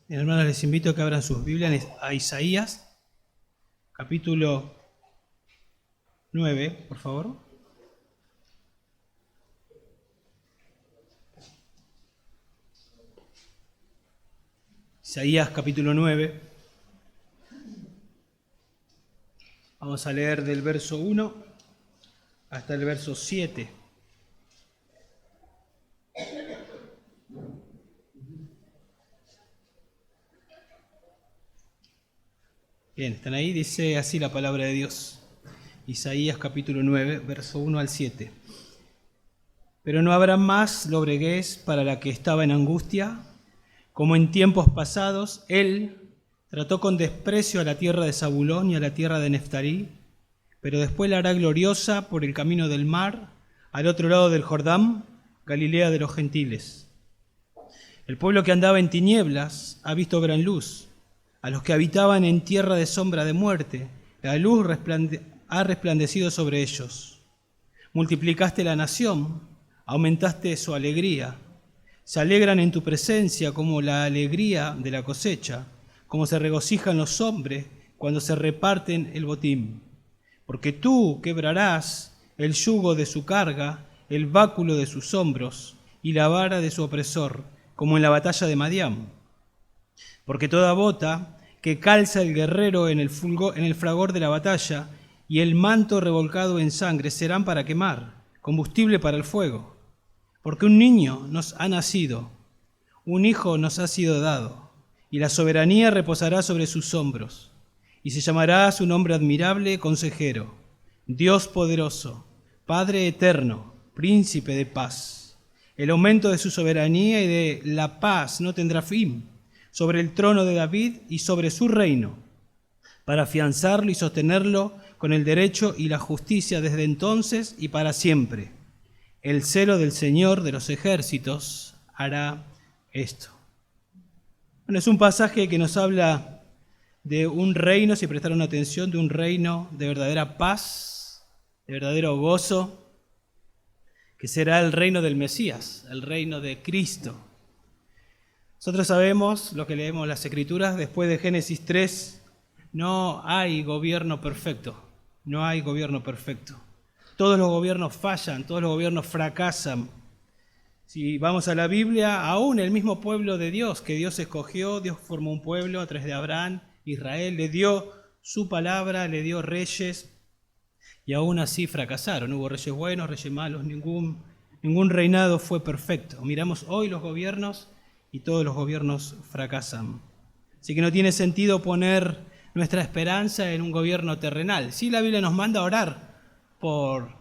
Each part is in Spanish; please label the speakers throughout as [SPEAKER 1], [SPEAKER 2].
[SPEAKER 1] Bien, hermanos, les invito a que abran sus Biblias a Isaías, capítulo 9, por favor. Isaías, capítulo 9. Vamos a leer del verso 1 hasta el verso 7. Bien, ¿están ahí? Dice así la palabra de Dios. Isaías capítulo 9, verso 1 al 7. Pero no habrá más lobreguez para la que estaba en angustia, como en tiempos pasados. Él trató con desprecio a la tierra de Zabulón y a la tierra de Neftalí, pero después la hará gloriosa por el camino del mar, al otro lado del Jordán, Galilea de los gentiles. El pueblo que andaba en tinieblas ha visto gran luz. A los que habitaban en tierra de sombra de muerte, la luz ha resplandecido sobre ellos. Multiplicaste la nación, aumentaste su alegría. Se alegran en tu presencia como la alegría de la cosecha, como se regocijan los hombres cuando se reparten el botín. Porque tú quebrarás el yugo de su carga, el báculo de sus hombros y la vara de su opresor, como en la batalla de Madián. Porque toda bota que calza el guerrero en el fragor de la batalla y el manto revolcado en sangre serán para quemar, combustible para el fuego. Porque un niño nos ha nacido, un hijo nos ha sido dado, y la soberanía reposará sobre sus hombros. Y se llamará su nombre admirable, Consejero, Dios poderoso, Padre eterno, Príncipe de paz. El aumento de su soberanía y de la paz no tendrá fin sobre el trono de David y sobre su reino, para afianzarlo y sostenerlo con el derecho y la justicia desde entonces y para siempre. El celo del Señor de los ejércitos hará esto. Bueno, es un pasaje que nos habla de un reino, si prestaron atención, de un reino de verdadera paz, de verdadero gozo, que será el reino del Mesías, el reino de Cristo. Nosotros sabemos, lo que leemos las Escrituras, después de Génesis 3, no hay gobierno perfecto, no hay gobierno perfecto. Todos los gobiernos fallan, todos los gobiernos fracasan. Si vamos a la Biblia, aún el mismo pueblo de Dios, que Dios escogió, Dios formó un pueblo a través de Abraham, Israel, le dio su palabra, le dio reyes, y aún así fracasaron. Hubo reyes buenos, reyes malos, ningún reinado fue perfecto. Miramos hoy los gobiernos y todos los gobiernos fracasan. Así que no tiene sentido poner nuestra esperanza en un gobierno terrenal. Sí, la Biblia nos manda a orar por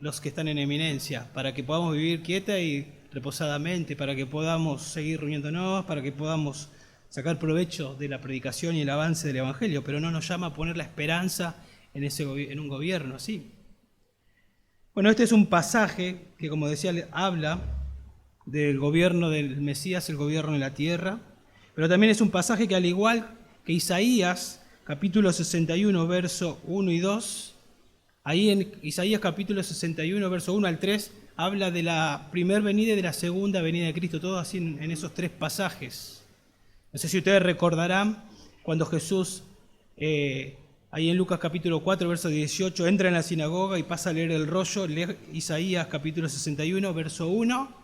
[SPEAKER 1] los que están en eminencia, para que podamos vivir quieta y reposadamente, para que podamos seguir reuniéndonos, para que podamos sacar provecho de la predicación y el avance del Evangelio, pero no nos llama a poner la esperanza en un gobierno así. Bueno, este es un pasaje que, como decía, habla del gobierno del Mesías, el gobierno de la tierra, pero también es un pasaje que, al igual que Isaías, capítulo 61, verso 1 y 2, ahí en Isaías capítulo 61, verso 1 al 3, habla de la primera venida y de la segunda venida de Cristo, todo así en esos tres pasajes. No sé si ustedes recordarán cuando Jesús, ahí en Lucas capítulo 4, verso 18, entra en la sinagoga y pasa a leer el rollo, lee Isaías capítulo 61, verso 1,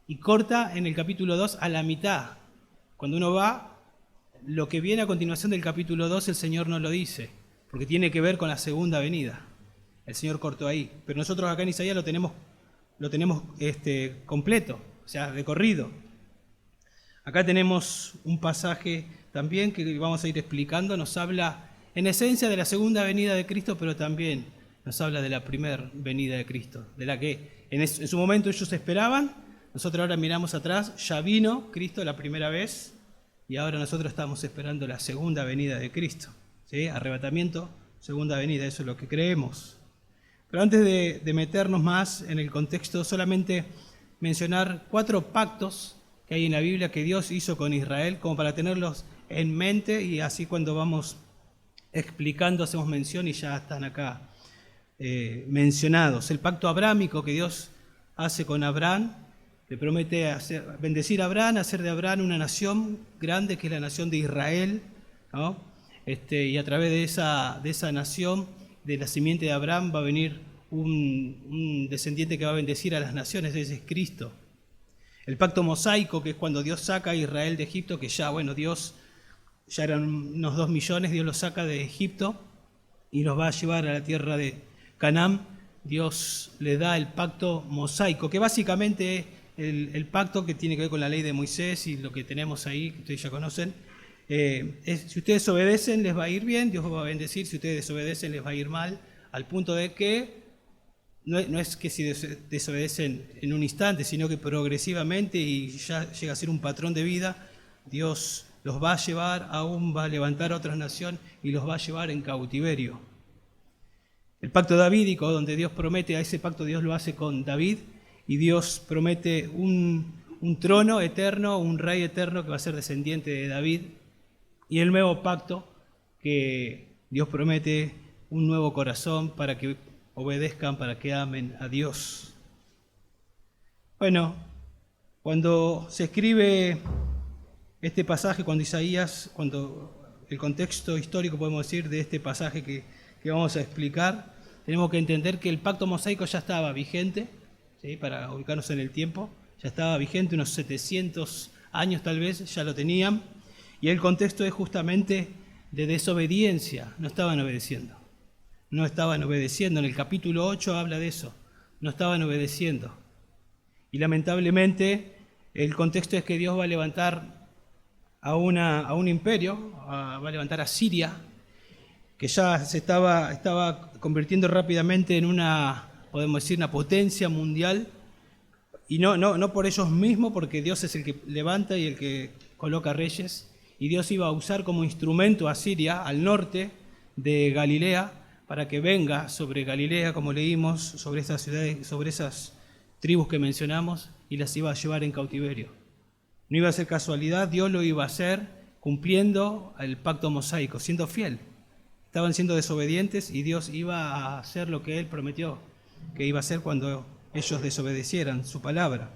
[SPEAKER 1] y corta en el capítulo 2 a la mitad. Cuando uno va, lo que viene a continuación del capítulo 2 el Señor no lo dice, porque tiene que ver con la segunda venida. El Señor cortó ahí. Pero nosotros acá en Isaías lo tenemos completo, o sea, recorrido. Acá tenemos un pasaje también que vamos a ir explicando. Nos habla en esencia de la segunda venida de Cristo, pero también nos habla de la primera venida de Cristo, de la que en su momento ellos esperaban. Nosotros ahora miramos atrás, ya vino Cristo la primera vez y ahora nosotros estamos esperando la segunda venida de Cristo. ¿Sí? Arrebatamiento, segunda venida, eso es lo que creemos. Pero antes de meternos más en el contexto, solamente mencionar 4 pactos que hay en la Biblia que Dios hizo con Israel, como para tenerlos en mente, y así cuando vamos explicando hacemos mención y ya están acá mencionados. El pacto abrámico que Dios hace con Abraham, le promete bendecir a Abraham, hacer de Abraham una nación grande, que es la nación de Israel, ¿no? Y a través de esa nación, de la simiente de Abraham, va a venir un descendiente que va a bendecir a las naciones, ese es Cristo. El pacto mosaico, que es cuando Dios saca a Israel de Egipto, que ya eran unos 2 millones, Dios los saca de Egipto y los va a llevar a la tierra de Canaán. Dios le da el pacto mosaico, que básicamente es el pacto que tiene que ver con la ley de Moisés y lo que tenemos ahí, que ustedes ya conocen. Si ustedes obedecen, les va a ir bien, Dios va a bendecir. Si ustedes desobedecen, les va a ir mal, al punto de que no es que si desobedecen en un instante, sino que progresivamente, y ya llega a ser un patrón de vida, Dios los va a llevar, aún va a levantar a otra nación y los va a llevar en cautiverio. El pacto davídico, donde Dios promete, a ese pacto Dios lo hace con David, y Dios promete un trono eterno, un rey eterno que va a ser descendiente de David. Y el nuevo pacto, que Dios promete un nuevo corazón para que obedezcan, para que amen a Dios. Bueno, cuando se escribe este pasaje, cuando el contexto histórico, podemos decir, de este pasaje que vamos a explicar, tenemos que entender que el pacto mosaico ya estaba vigente, ¿sí? Para ubicarnos en el tiempo, ya estaba vigente, unos 700 años tal vez, ya lo tenían, y el contexto es justamente de desobediencia, no estaban obedeciendo. No estaban obedeciendo, en el capítulo 8 habla de eso, no estaban obedeciendo. Y lamentablemente el contexto es que Dios va a levantar a un imperio, va a levantar a Siria, que ya se estaba convirtiendo rápidamente en podemos decir, una potencia mundial, y no por ellos mismos, porque Dios es el que levanta y el que coloca reyes, y Dios iba a usar como instrumento a Siria, al norte de Galilea, para que venga sobre Galilea, como leímos, sobre esas ciudades, sobre esas tribus que mencionamos, y las iba a llevar en cautiverio. No iba a ser casualidad, Dios lo iba a hacer cumpliendo el pacto mosaico, siendo fiel. Estaban siendo desobedientes y Dios iba a hacer lo que Él prometió que iba a hacer cuando ellos desobedecieran su palabra.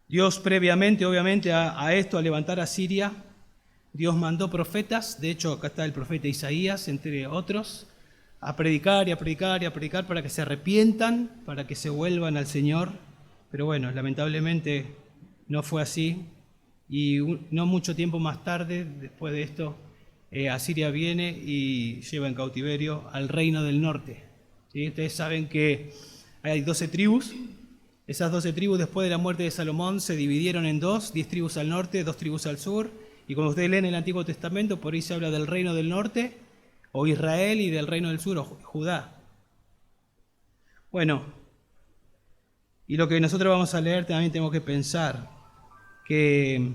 [SPEAKER 1] Dios previamente, obviamente, a esto, a levantar a Siria, Dios mandó profetas, de hecho acá está el profeta Isaías, entre otros, a predicar y a predicar y a predicar para que se arrepientan, para que se vuelvan al Señor. Pero bueno, lamentablemente no fue así, y no mucho tiempo más tarde, después de esto, Asiria viene y lleva en cautiverio al reino del norte. ¿Sí? Ustedes saben que hay 12 tribus. Esas 12 tribus, después de la muerte de Salomón, se dividieron en 10 tribus al norte, 2 tribus al sur. Y cuando ustedes leen el Antiguo Testamento, por ahí se habla del reino del norte, o Israel, y del reino del sur, o Judá. Bueno, y lo que nosotros vamos a leer, también tenemos que pensar que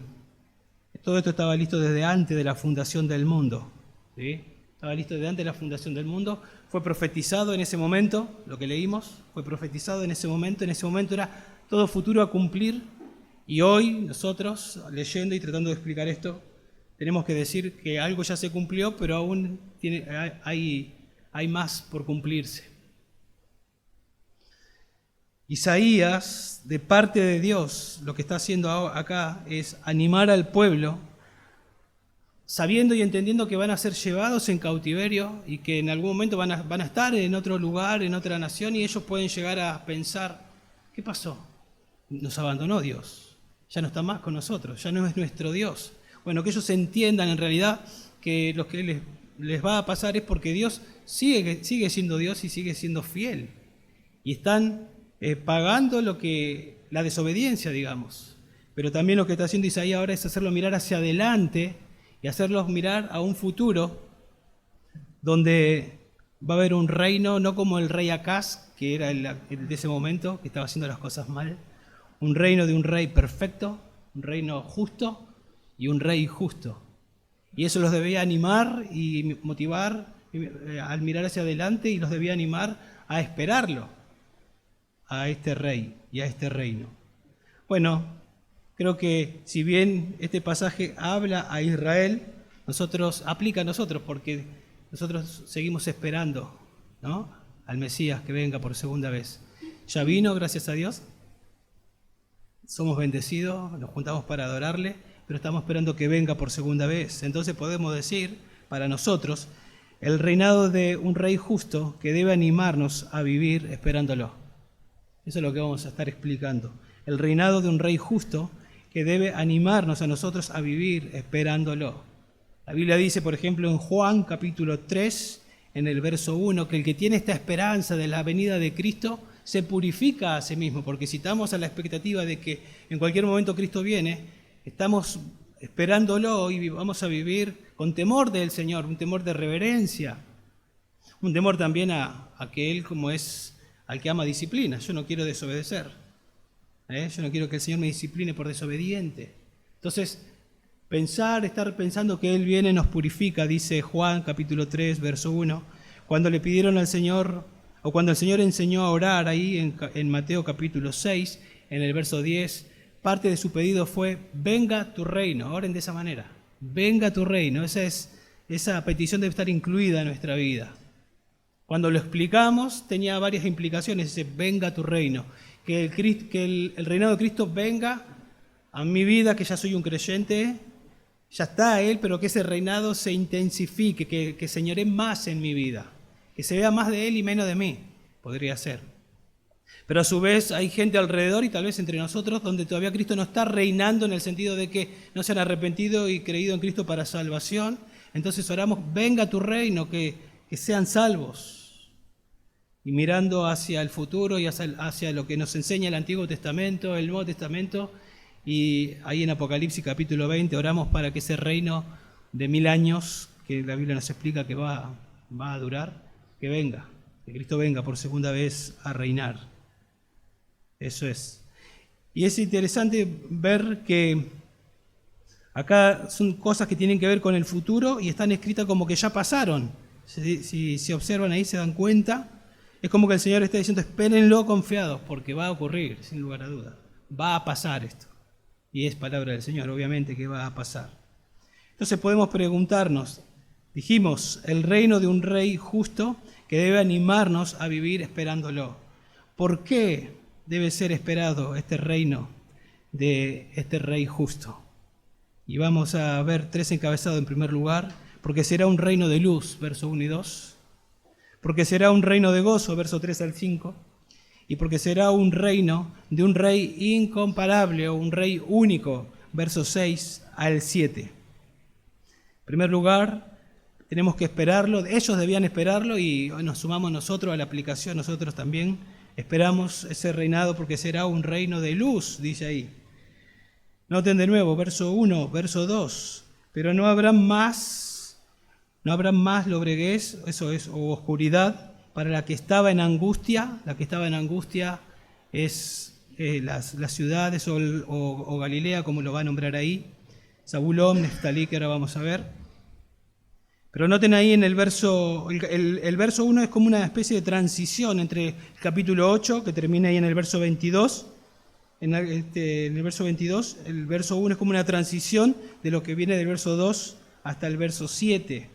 [SPEAKER 1] todo esto estaba listo desde antes de la fundación del mundo. ¿Sí? Estaba listo desde antes de la fundación del mundo. Fue profetizado en ese momento, lo que leímos, fue profetizado en ese momento era todo futuro a cumplir, y hoy nosotros, leyendo y tratando de explicar esto, tenemos que decir que algo ya se cumplió, pero aún hay más por cumplirse. Isaías, de parte de Dios, lo que está haciendo acá es animar al pueblo, sabiendo y entendiendo que van a ser llevados en cautiverio y que en algún momento van a estar en otro lugar, en otra nación, y ellos pueden llegar a pensar, ¿qué pasó? Nos abandonó Dios, ya no está más con nosotros, ya no es nuestro Dios. Bueno, que ellos entiendan en realidad que lo que les va a pasar es porque Dios sigue siendo Dios y sigue siendo fiel. Y están pagando la desobediencia, digamos. Pero también lo que está haciendo Isaías ahora es hacerlo mirar hacia adelante y hacerlos mirar a un futuro donde va a haber un reino, no como el rey Acaz, que era el de ese momento, que estaba haciendo las cosas mal, un reino de un rey perfecto, un reino justo y un rey justo. Y eso los debía animar y motivar al mirar hacia adelante, y los debía animar a esperarlo, a este rey y a este reino. Bueno, creo que si bien este pasaje habla a Israel, aplica a nosotros, porque nosotros seguimos esperando, ¿no?, al Mesías que venga por segunda vez. ¿Ya vino, gracias a Dios? somos bendecidos, nos juntamos para adorarle, pero estamos esperando que venga por segunda vez. Entonces podemos decir, para nosotros, el reinado de un rey justo que debe animarnos a vivir esperándolo. Eso es lo que vamos a estar explicando. El reinado de un rey justo que debe animarnos a nosotros a vivir esperándolo. La Biblia dice, por ejemplo, en Juan capítulo 3, en el verso 1, que el que tiene esta esperanza de la venida de Cristo se purifica a sí mismo, porque si estamos a la expectativa de que en cualquier momento Cristo viene, estamos esperándolo y vamos a vivir con temor del Señor, un temor de reverencia, un temor también a que Él, como es al que ama, disciplina. Yo no quiero desobedecer, yo no quiero que el Señor me discipline por desobediente. Entonces, estar pensando que Él viene nos purifica, dice Juan capítulo 3, verso 1, cuando le pidieron al Señor, o cuando el Señor enseñó a orar ahí en Mateo capítulo 6, en el verso 10, parte de su pedido fue, venga tu reino. Oren de esa manera, venga tu reino. Esa petición debe estar incluida en nuestra vida. Cuando lo explicamos, tenía varias implicaciones, ese venga tu reino. Que el reinado de Cristo venga a mi vida, que ya soy un creyente, ya está Él, pero que ese reinado se intensifique, que señoree más en mi vida, que se vea más de Él y menos de mí, podría ser. Pero a su vez hay gente alrededor y tal vez entre nosotros donde todavía Cristo no está reinando, en el sentido de que no se han arrepentido y creído en Cristo para salvación. Entonces oramos, venga tu reino, que sean salvos. Y mirando hacia el futuro y hacia lo que nos enseña el Antiguo Testamento, el Nuevo Testamento, y ahí en Apocalipsis capítulo 20 oramos para que ese reino de 1000 años, que la Biblia nos explica que va a durar, que venga, que Cristo venga por segunda vez a reinar. Eso es. Y es interesante ver que acá son cosas que tienen que ver con el futuro y están escritas como que ya pasaron. Si se observan ahí, se dan cuenta. Es como que el Señor está diciendo, espérenlo confiados, porque va a ocurrir, sin lugar a dudas. Va a pasar esto. Y es palabra del Señor, obviamente que va a pasar. Entonces podemos preguntarnos, dijimos, el reino de un rey justo que debe animarnos a vivir esperándolo. ¿Por qué debe ser esperado este reino de este rey justo? Y vamos a ver 3 encabezados en primer lugar, porque será un reino de luz, verso 1 y 2. Porque será un reino de gozo, verso 3 al 5, y porque será un reino de un rey incomparable o un rey único, versos 6 al 7. En primer lugar, tenemos que esperarlo, ellos debían esperarlo y nos sumamos nosotros a la aplicación, nosotros también esperamos ese reinado porque será un reino de luz, dice ahí. Noten de nuevo, verso 1, verso 2, pero no habrá más lobreguez, eso es, o oscuridad, para la que estaba en angustia. La que estaba en angustia es las ciudades o Galilea, como lo va a nombrar ahí, Zabulón, Neftalí, que ahora vamos a ver. Pero noten ahí en el verso 1 es como una especie de transición entre el capítulo 8, que termina ahí en el verso 22, en el verso 22, el verso 1 es como una transición de lo que viene del verso 2 hasta el verso 7.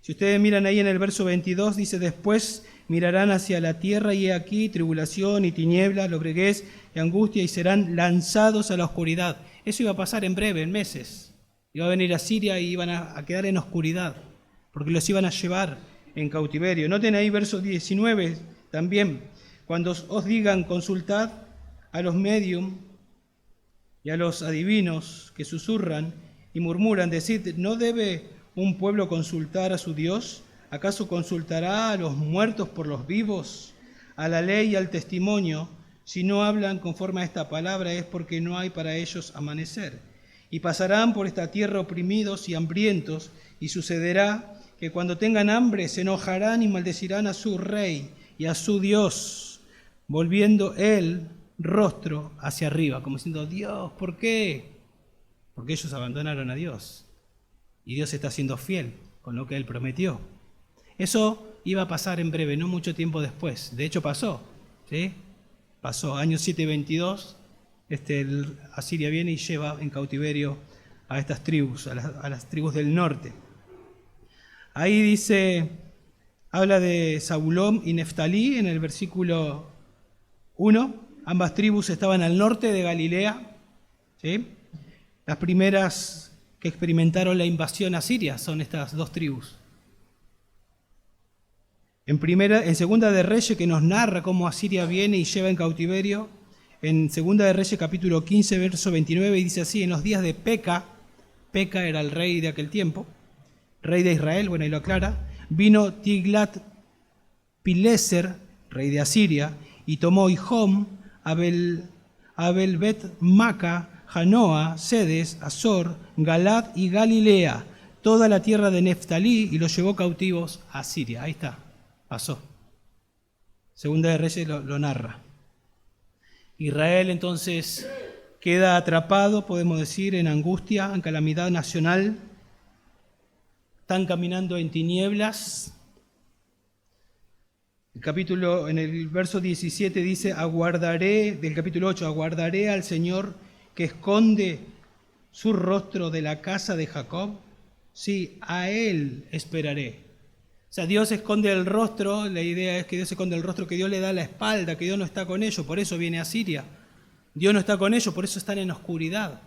[SPEAKER 1] Si ustedes miran ahí en el verso 22, dice, después mirarán hacia la tierra y he aquí tribulación y tinieblas, lobreguez y angustia y serán lanzados a la oscuridad. Eso iba a pasar en breve, en meses. Iba a venir a Siria y iban a quedar en oscuridad, porque los iban a llevar en cautiverio. Noten ahí verso 19 también, cuando os digan consultad a los medium y a los adivinos que susurran y murmuran, decid, ¿no debe un pueblo consultar a su Dios? ¿Acaso consultará a los muertos por los vivos? A la ley y al testimonio, si no hablan conforme a esta palabra es porque no hay para ellos amanecer. Y pasarán por esta tierra oprimidos y hambrientos, y sucederá que cuando tengan hambre se enojarán y maldecirán a su rey y a su Dios, volviendo el rostro hacia arriba, como diciendo, Dios, ¿por qué? Porque ellos abandonaron a Dios. Y Dios está siendo fiel con lo que Él prometió. Eso iba a pasar en breve, no mucho tiempo después. De hecho pasó, ¿sí? Pasó, año 722, Asiria viene y lleva en cautiverio a estas tribus, a las tribus del norte. Ahí dice, habla de Zabulón y Neftalí en el versículo 1, Ambas tribus estaban al norte de Galilea, ¿sí? Las primeras que experimentaron la invasión asiria son estas dos tribus. En Segunda de Reyes, que nos narra cómo Asiria viene y lleva en cautiverio, en Segunda de Reyes capítulo 15, verso 29, dice así: en los días de Peca era el rey de aquel tiempo, rey de Israel, bueno, ahí lo aclara, vino Tiglat-Pileser, rey de Asiria, y tomó Ihom, Abel-Bet-Maca, Janoa, Sedes, Azor, Galad y Galilea, toda la tierra de Neftalí, y los llevó cautivos a Asiria. Ahí está, pasó. Segunda de Reyes lo narra. Israel entonces queda atrapado, podemos decir, en angustia, en calamidad nacional. Están caminando en tinieblas. En el verso 17 dice: aguardaré, del capítulo 8, aguardaré al Señor que esconde su rostro de la casa de Jacob. Sí, a Él esperaré. O sea, Dios esconde el rostro, la idea es que Dios esconde el rostro, que Dios le da la espalda, que Dios no está con ellos, por eso viene a Siria. Dios no está con ellos, por eso están en oscuridad.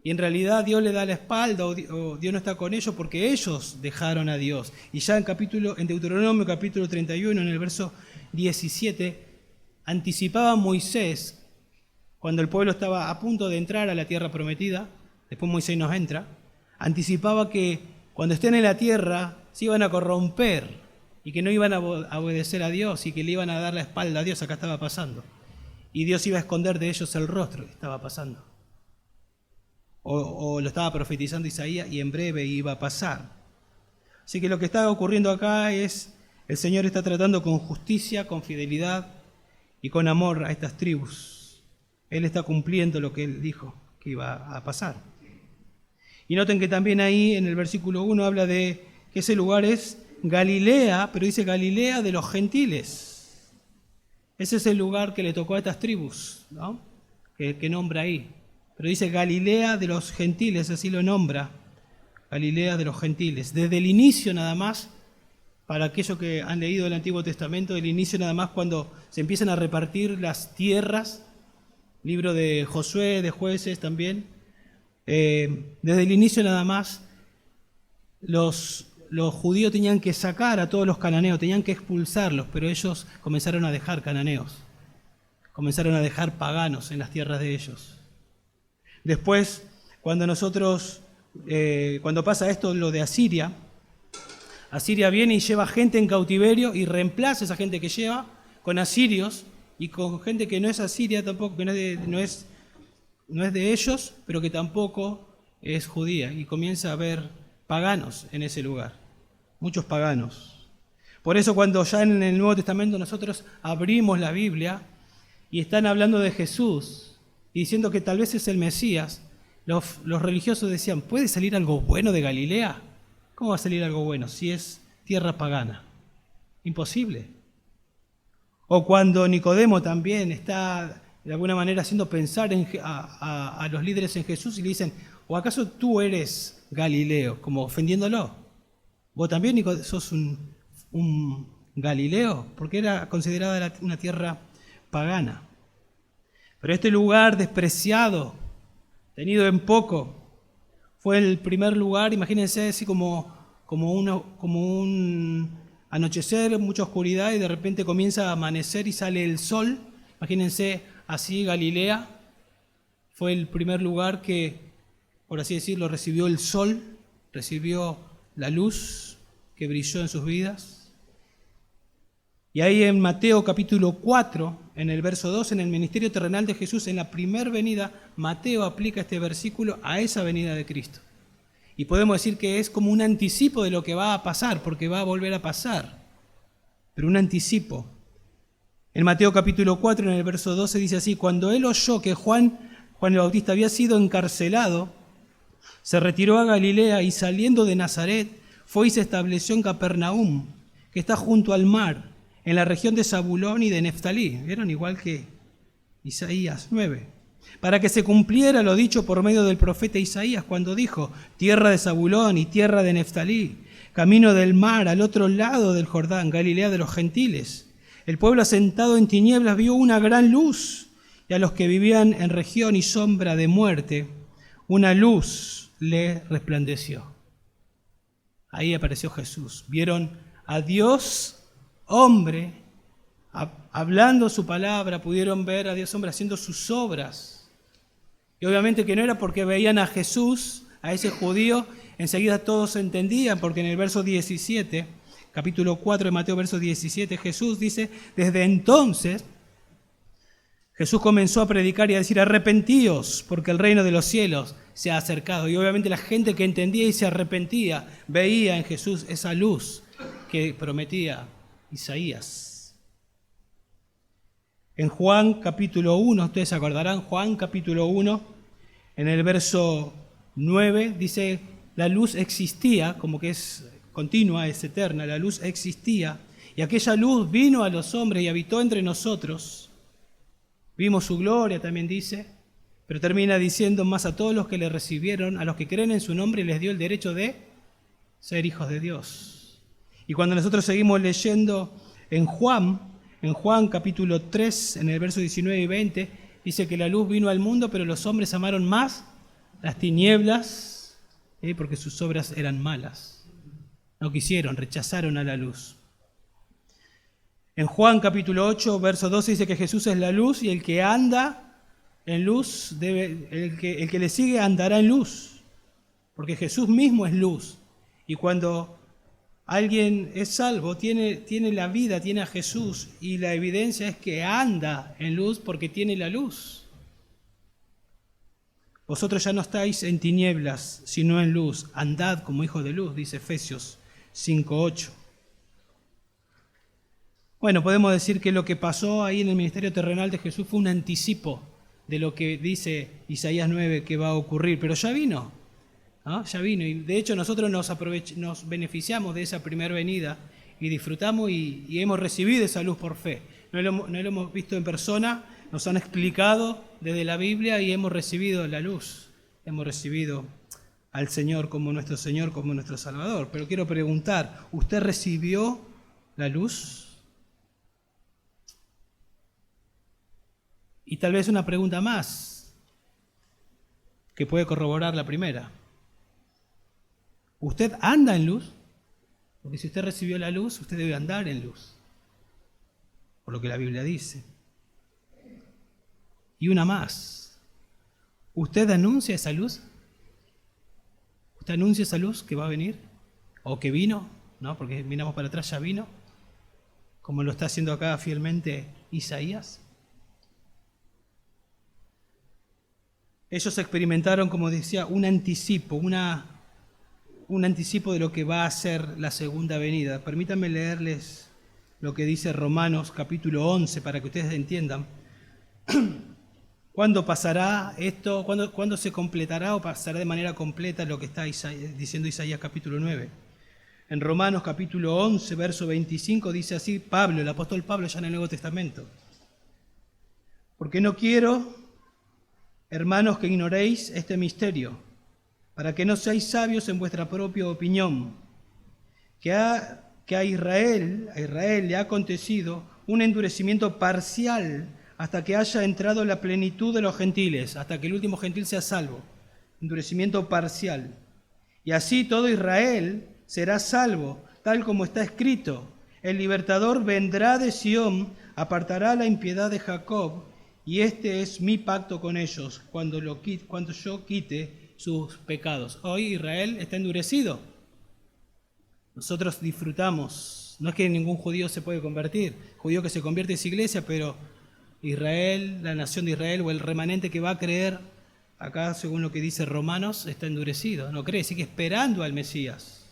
[SPEAKER 1] Y en realidad Dios le da la espalda o Dios no está con ellos porque ellos dejaron a Dios. Y ya en Deuteronomio capítulo 31, en el verso 17, anticipaba Moisés, cuando el pueblo estaba a punto de entrar a la tierra prometida, después Moisés nos entra, anticipaba que cuando estén en la tierra se iban a corromper y que no iban a obedecer a Dios y que le iban a dar la espalda a Dios. Acá estaba pasando. Y Dios iba a esconder de ellos el rostro, estaba pasando. O lo estaba profetizando Isaías y en breve iba a pasar. Así que lo que está ocurriendo acá es, el Señor está tratando con justicia, con fidelidad y con amor a estas tribus. Él está cumpliendo lo que Él dijo que iba a pasar. Y noten que también ahí en el versículo 1 habla de que ese lugar es Galilea, pero dice Galilea de los gentiles. Ese es el lugar que le tocó a estas tribus, ¿no? que nombra ahí. Pero dice Galilea de los gentiles, así lo nombra, Galilea de los gentiles. Desde el inicio nada más, para aquellos que han leído el Antiguo Testamento, el inicio nada más cuando se empiezan a repartir las tierras, libro de Josué, de Jueces también, desde el inicio nada más, los judíos tenían que sacar a todos los cananeos, tenían que expulsarlos, pero ellos comenzaron a dejar cananeos, comenzaron a dejar paganos en las tierras de ellos. Después, cuando pasa esto, lo de Asiria, Asiria viene y lleva gente en cautiverio y reemplaza a esa gente que lleva con asirios y con gente que no es asiria tampoco, que no es de ellos, pero que tampoco es judía. Y comienza a haber paganos en ese lugar, muchos paganos. Por eso cuando ya en el Nuevo Testamento nosotros abrimos la Biblia y están hablando de Jesús, y diciendo que tal vez es el Mesías, los religiosos decían, ¿puede salir algo bueno de Galilea? ¿Cómo va a salir algo bueno si es tierra pagana? Imposible. O cuando Nicodemo también está de alguna manera haciendo pensar a los líderes en Jesús y le dicen, ¿o acaso tú eres Galileo? Como ofendiéndolo. ¿Vos también sos un Galileo? Porque era considerada una tierra pagana. Pero este lugar despreciado, tenido en poco, fue el primer lugar, imagínense así como un anochecer, mucha oscuridad y de repente comienza a amanecer y sale el sol. Imagínense así Galilea, fue el primer lugar que, por así decirlo, recibió el sol, recibió la luz que brilló en sus vidas. Y ahí en Mateo capítulo 4, en el verso 2, en el ministerio terrenal de Jesús, en la primer venida, Mateo aplica este versículo a esa venida de Cristo. Y podemos decir que es como un anticipo de lo que va a pasar, porque va a volver a pasar. Pero un anticipo. En Mateo capítulo 4, en el verso 12, dice así: cuando él oyó que Juan el Bautista había sido encarcelado, se retiró a Galilea y saliendo de Nazaret, fue y se estableció en Capernaum, que está junto al mar, en la región de Zabulón y de Neftalí. ¿Vieron? Igual que Isaías 9. Para que se cumpliera lo dicho por medio del profeta Isaías cuando dijo, tierra de Zabulón y tierra de Neftalí, camino del mar al otro lado del Jordán, Galilea de los gentiles. El pueblo asentado en tinieblas vio una gran luz, y a los que vivían en región y sombra de muerte, una luz le resplandeció. Ahí apareció Jesús. Vieron a Dios hombre hablando su palabra, pudieron ver a Dios hombre haciendo sus obras. Y obviamente que no era porque veían a Jesús, a ese judío, enseguida todos entendían, porque en el verso 17, capítulo 4 de Mateo, verso 17, Jesús dice, desde entonces Jesús comenzó a predicar y a decir, arrepentíos, porque el reino de los cielos se ha acercado. Y obviamente la gente que entendía y se arrepentía, veía en Jesús esa luz que prometía Isaías. En Juan capítulo 1, ustedes se acordarán, Juan capítulo 1, en el verso 9, dice, la luz existía, como que es continua, es eterna, la luz existía, y aquella luz vino a los hombres y habitó entre nosotros. Vimos su gloria, también dice, pero termina diciendo más a todos los que le recibieron, a los que creen en su nombre, les dio el derecho de ser hijos de Dios. Y cuando nosotros seguimos leyendo en Juan capítulo 3, en el verso 19 y 20, dice que la luz vino al mundo, pero los hombres amaron más las tinieblas, porque sus obras eran malas. No quisieron, rechazaron a la luz. En Juan capítulo 8, verso 12 dice que Jesús es la luz y el que anda en luz, el que le sigue andará en luz, porque Jesús mismo es luz. Y cuando alguien es salvo, tiene la vida, tiene a Jesús, y la evidencia es que anda en luz porque tiene la luz. Vosotros ya no estáis en tinieblas, sino en luz. Andad como hijos de luz, dice Efesios 5:8. Bueno, podemos decir que lo que pasó ahí en el ministerio terrenal de Jesús fue un anticipo de lo que dice Isaías 9 que va a ocurrir, pero ya vino, ¿no? Ya vino, y de hecho nosotros nos beneficiamos de esa primera venida y disfrutamos y hemos recibido esa luz por fe. No lo hemos visto en persona, nos han explicado desde la Biblia y hemos recibido la luz, hemos recibido al Señor, como nuestro Salvador. Pero quiero preguntar, ¿usted recibió la luz? Y tal vez una pregunta más, que puede corroborar la primera. ¿Usted anda en luz? Porque si usted recibió la luz, usted debe andar en luz, por lo que la Biblia dice. Y una más, ¿usted anuncia esa luz? ¿Usted anuncia esa luz que va a venir? ¿O que vino? ¿No? Porque miramos para atrás, ya vino, como lo está haciendo acá fielmente Isaías. Ellos experimentaron, como decía, un anticipo de lo que va a ser la segunda venida. Permítanme leerles lo que dice Romanos capítulo 11 para que ustedes entiendan. ¿Cuándo pasará esto? ¿Cuándo se completará o pasará de manera completa lo que está diciendo Isaías capítulo 9? En Romanos capítulo 11, verso 25 dice así Pablo, el apóstol Pablo ya en el Nuevo Testamento. Porque no quiero, hermanos, que ignoréis este misterio, para que no seáis sabios en vuestra propia opinión, que a Israel le ha acontecido un endurecimiento parcial hasta que haya entrado la plenitud de los gentiles, hasta que el último gentil sea salvo. Endurecimiento parcial. Y así todo Israel será salvo, tal como está escrito. El libertador vendrá de Sión, apartará la impiedad de Jacob, y este es mi pacto con ellos, cuando yo quite sus pecados. Hoy Israel está endurecido. Nosotros disfrutamos. No es que ningún judío se puede convertir. Judío que se convierte es iglesia, pero Israel, la nación de Israel o el remanente que va a creer, acá según lo que dice Romanos, está endurecido. No cree, sigue esperando al Mesías.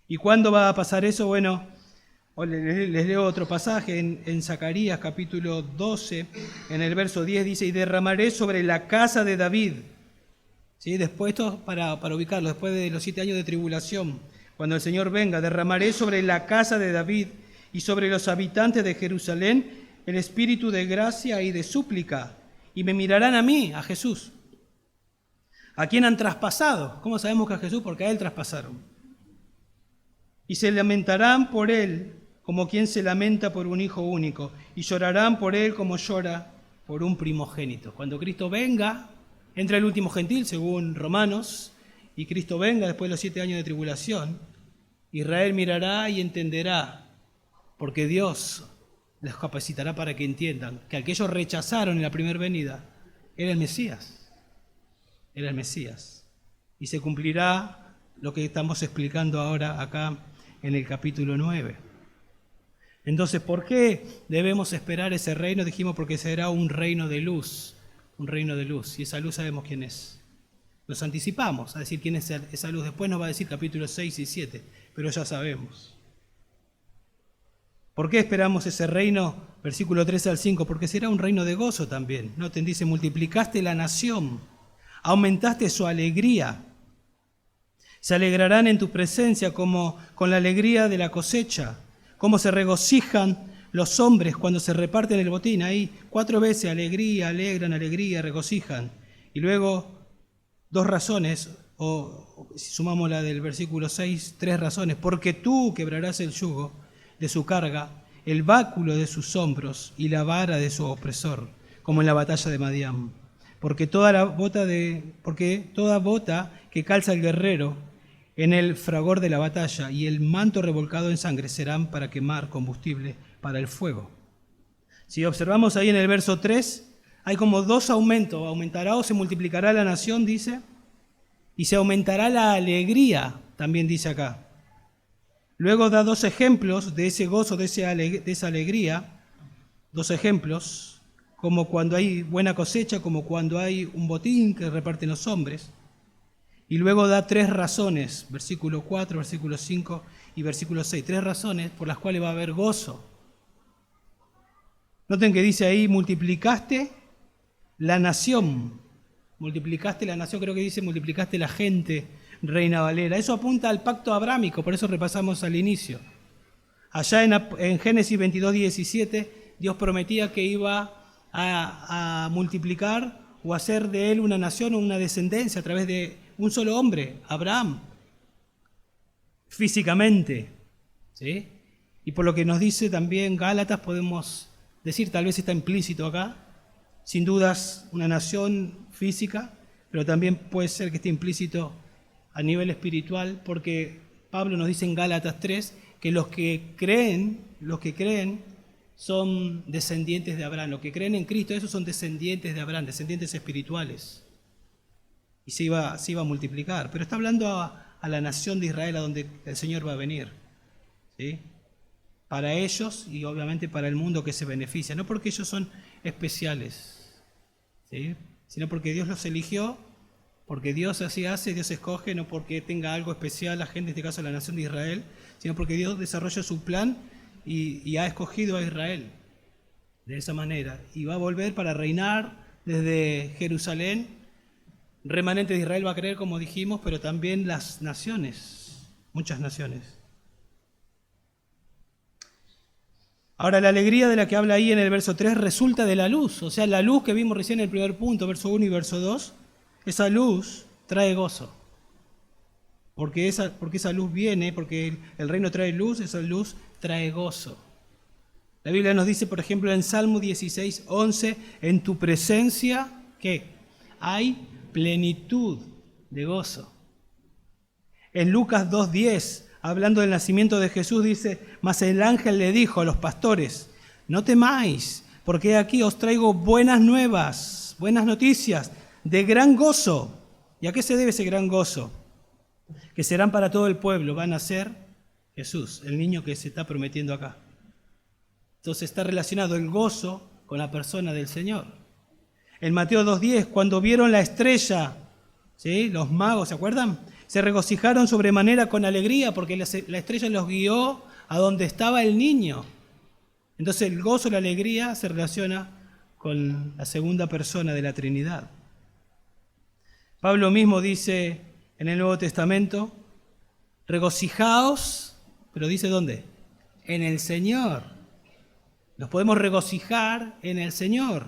[SPEAKER 1] ¿Y cuándo va a pasar eso? Bueno, les leo otro pasaje en Zacarías capítulo 12, en el verso 10 dice, y derramaré sobre la casa de David. ¿Sí? Después, esto para ubicarlo, después de los 7 años de tribulación, cuando el Señor venga, derramaré sobre la casa de David y sobre los habitantes de Jerusalén el espíritu de gracia y de súplica, y me mirarán a mí, a Jesús. ¿A quién han traspasado? ¿Cómo sabemos que a Jesús? Porque a Él traspasaron. Y se lamentarán por Él como quien se lamenta por un hijo único, y llorarán por él como llora por un primogénito. Cuando Cristo venga, entra el último gentil, según Romanos, y Cristo venga después de los 7 años de tribulación, Israel mirará y entenderá, porque Dios les capacitará para que entiendan que al que ellos rechazaron en la primera venida era el Mesías. Era el Mesías. Y se cumplirá lo que estamos explicando ahora acá en el capítulo 9. Entonces, ¿por qué debemos esperar ese reino? Dijimos porque será un reino de luz, y esa luz sabemos quién es. Nos anticipamos a decir quién es esa luz. Después nos va a decir capítulos 6 y 7, pero ya sabemos. ¿Por qué esperamos ese reino? Versículo 13 al 5, porque será un reino de gozo también. Noten, dice, multiplicaste la nación, aumentaste su alegría. Se alegrarán en tu presencia como con la alegría de la cosecha, como se regocijan los hombres cuando se reparten el botín. Ahí 4 veces alegría, alegran, alegría, regocijan. Y luego 2 razones, o si sumamos la del versículo 6, 3 razones. Porque tú quebrarás el yugo de su carga, el báculo de sus hombros y la vara de su opresor, como en la batalla de Madián. Porque toda bota que calza el guerrero en el fragor de la batalla y el manto revolcado en sangre serán para quemar combustible para el fuego. Si observamos ahí en el verso 3, hay como 2 aumentos. Aumentará o se multiplicará la nación, dice, y se aumentará la alegría, también dice acá. Luego da 2 ejemplos de ese gozo, de esa alegría, 2 ejemplos, como cuando hay buena cosecha, como cuando hay un botín que reparten los hombres. Y luego da 3 razones, versículo 4, versículo 5 y versículo 6, 3 razones por las cuales va a haber gozo. Noten que dice ahí, multiplicaste la nación, creo que dice multiplicaste la gente, Reina Valera. Eso apunta al pacto abrámico, por eso repasamos al inicio. Allá en Génesis 22, 17, Dios prometía que iba a multiplicar o hacer de él una nación o una descendencia a través de un solo hombre, Abraham, físicamente, ¿sí? Y por lo que nos dice también Gálatas, podemos decir, tal vez está implícito acá, sin dudas una nación física, pero también puede ser que esté implícito a nivel espiritual, porque Pablo nos dice en Gálatas 3 que los que creen son descendientes de Abraham, los que creen en Cristo, esos son descendientes de Abraham, descendientes espirituales. Y se iba a multiplicar. Pero está hablando a la nación de Israel, a donde el Señor va a venir, ¿sí? Para ellos y obviamente para el mundo que se beneficia. No porque ellos son especiales, ¿sí? Sino porque Dios los eligió, porque Dios así hace, Dios escoge, no porque tenga algo especial la gente, en este caso la nación de Israel, sino porque Dios desarrolla su plan y ha escogido a Israel de esa manera. Y va a volver para reinar desde Jerusalén. Remanente de Israel va a creer, como dijimos, pero también las naciones, muchas naciones. Ahora, la alegría de la que habla ahí en el verso 3 resulta de la luz, o sea, la luz que vimos recién en el primer punto, verso 1 y verso 2, esa luz trae gozo. Porque esa luz viene, porque el reino trae luz, esa luz trae gozo. La Biblia nos dice, por ejemplo, en Salmo 16, 11, en tu presencia, ¿qué? Hay plenitud de gozo. En Lucas 2:10, hablando del nacimiento de Jesús, dice, mas el ángel le dijo a los pastores, no temáis, porque aquí os traigo buenas nuevas, buenas noticias, de gran gozo. ¿Y a qué se debe ese gran gozo? Que serán para todo el pueblo, van a ser Jesús, el niño que se está prometiendo acá. Entonces está relacionado el gozo con la persona del Señor. En Mateo 2:10, cuando vieron la estrella, ¿sí? Los magos, ¿se acuerdan? Se regocijaron sobremanera con alegría porque la estrella los guió a donde estaba el niño. Entonces el gozo y la alegría se relaciona con la segunda persona de la Trinidad. Pablo mismo dice en el Nuevo Testamento, regocijaos, pero dice ¿dónde? En el Señor. Nos podemos regocijar en el Señor.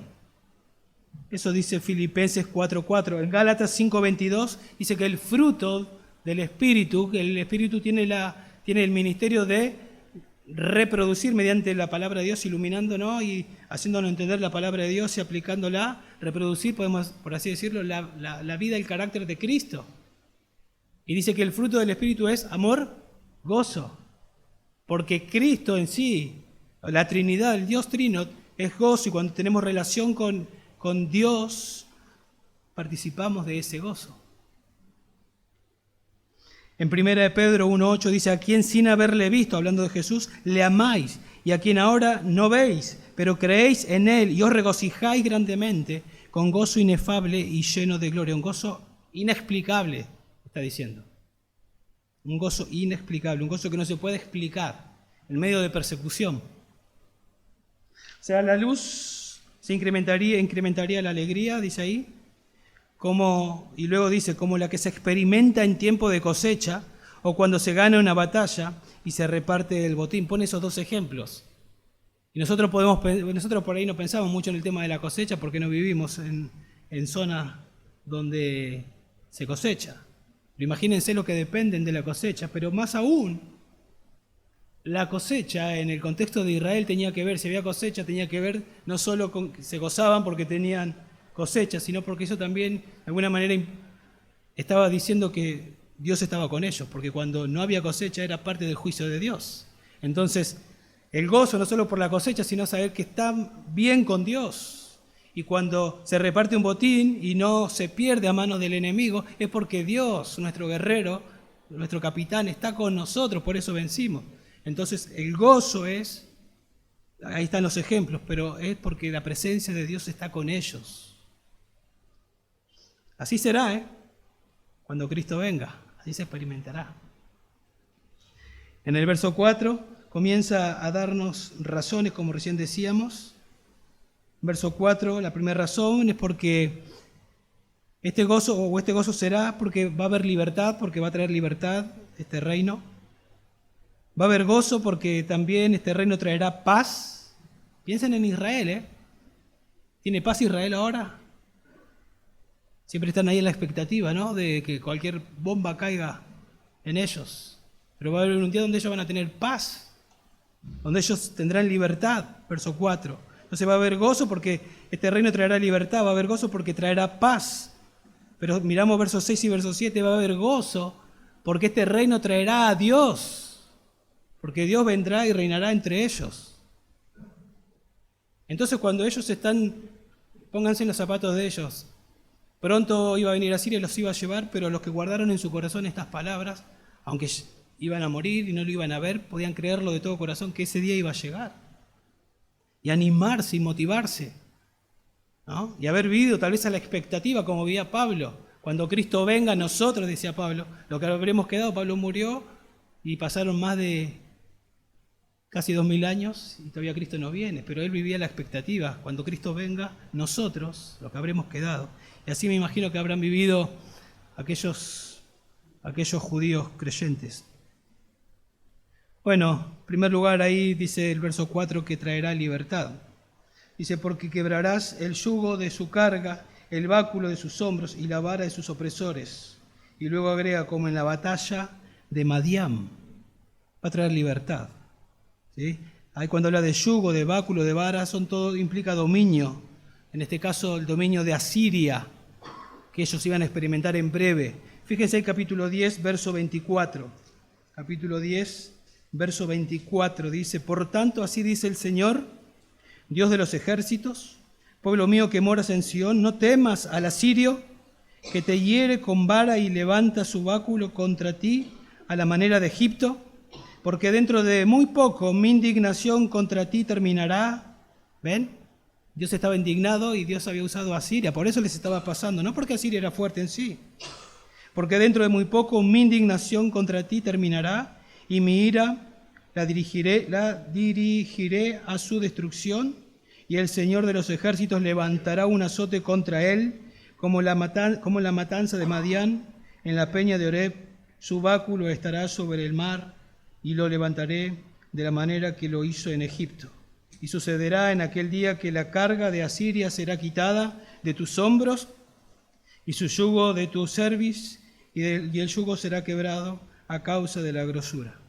[SPEAKER 1] Eso dice Filipenses 4:4. En Gálatas 5:22 dice que el fruto del Espíritu, que el Espíritu tiene el ministerio de reproducir mediante la palabra de Dios, iluminándonos y haciéndonos entender la palabra de Dios y aplicándola, reproducir, podemos, por así decirlo, la vida y el carácter de Cristo. Y dice que el fruto del Espíritu es amor, gozo, porque Cristo en sí, la Trinidad, el Dios Trino, es gozo, y cuando tenemos relación con Dios, participamos de ese gozo. En 1 de Pedro 1.8 dice, a quien sin haberle visto, hablando de Jesús, le amáis, y a quien ahora no veis, pero creéis en Él y os regocijáis grandemente con gozo inefable y lleno de gloria. Un gozo inexplicable, está diciendo. Un gozo inexplicable, un gozo que no se puede explicar en medio de persecución. O sea, la luz se incrementaría la alegría, dice ahí, y luego dice, como la que se experimenta en tiempo de cosecha o cuando se gana una batalla y se reparte el botín. Pone esos dos ejemplos. Y nosotros por ahí no pensamos mucho en el tema de la cosecha porque no vivimos en zonas donde se cosecha. Pero imagínense lo que dependen de la cosecha, pero más aún, la cosecha en el contexto de Israel tenía que ver, si había cosecha, tenía que ver no solo con que se gozaban porque tenían cosecha, sino porque eso también de alguna manera estaba diciendo que Dios estaba con ellos, porque cuando no había cosecha era parte del juicio de Dios. Entonces, el gozo no solo por la cosecha, sino saber que están bien con Dios. Y cuando se reparte un botín y no se pierde a manos del enemigo, es porque Dios, nuestro guerrero, nuestro capitán, está con nosotros, por eso vencimos. Entonces, el gozo es, ahí están los ejemplos, pero es porque la presencia de Dios está con ellos. Así será, cuando Cristo venga, así se experimentará. En el verso 4 comienza a darnos razones, como recién decíamos. Verso 4, la primera razón es porque este gozo será porque va a haber libertad, porque va a traer libertad este reino. Va a haber gozo porque también este reino traerá paz. Piensen en Israel, ¿Tiene paz Israel ahora? Siempre están ahí en la expectativa, ¿no? De que cualquier bomba caiga en ellos. Pero va a haber un día donde ellos van a tener paz, donde ellos tendrán libertad, verso 4. Entonces va a haber gozo porque este reino traerá libertad, va a haber gozo porque traerá paz. Pero miramos versos 6 y verso 7, va a haber gozo porque este reino traerá a Dios, porque Dios vendrá y reinará entre ellos. Entonces cuando ellos pónganse en los zapatos de ellos, pronto iba a venir Asiria y los iba a llevar, pero los que guardaron en su corazón estas palabras, aunque iban a morir y no lo iban a ver, podían creerlo de todo corazón que ese día iba a llegar. Y animarse y motivarse, ¿no? Y haber vivido tal vez a la expectativa como vivía Pablo. Cuando Cristo venga, nosotros, decía Pablo, lo que habremos quedado, Pablo murió y pasaron más de casi 2000 años y todavía Cristo no viene, pero él vivía la expectativa. Cuando Cristo venga, nosotros, lo que habremos quedado. Y así me imagino que habrán vivido aquellos judíos creyentes. Bueno, en primer lugar ahí dice el verso 4 que traerá libertad. Dice, porque quebrarás el yugo de su carga, el báculo de sus hombros y la vara de sus opresores. Y luego agrega, como en la batalla de Madián, va a traer libertad. ¿Sí? Ahí cuando habla de yugo, de báculo, de vara, todo implica dominio. En este caso el dominio de Asiria, que ellos iban a experimentar en breve. Fíjense el capítulo 10, verso 24. Capítulo 10, verso 24 dice, por tanto así dice el Señor, Dios de los ejércitos, pueblo mío que moras en Sión, no temas al asirio que te hiere con vara y levanta su báculo contra ti a la manera de Egipto, porque dentro de muy poco mi indignación contra ti terminará. ¿Ven? Dios estaba indignado y Dios había usado a Asiria, por eso les estaba pasando, no porque Asiria era fuerte en sí, porque dentro de muy poco mi indignación contra ti terminará y mi ira la dirigiré a su destrucción y el Señor de los ejércitos levantará un azote contra él como la matanza de Madián en la peña de Oreb, su báculo estará sobre el mar y lo levantaré de la manera que lo hizo en Egipto. Y sucederá en aquel día que la carga de Asiria será quitada de tus hombros y su yugo de tu cerviz y el yugo será quebrado a causa de la grosura.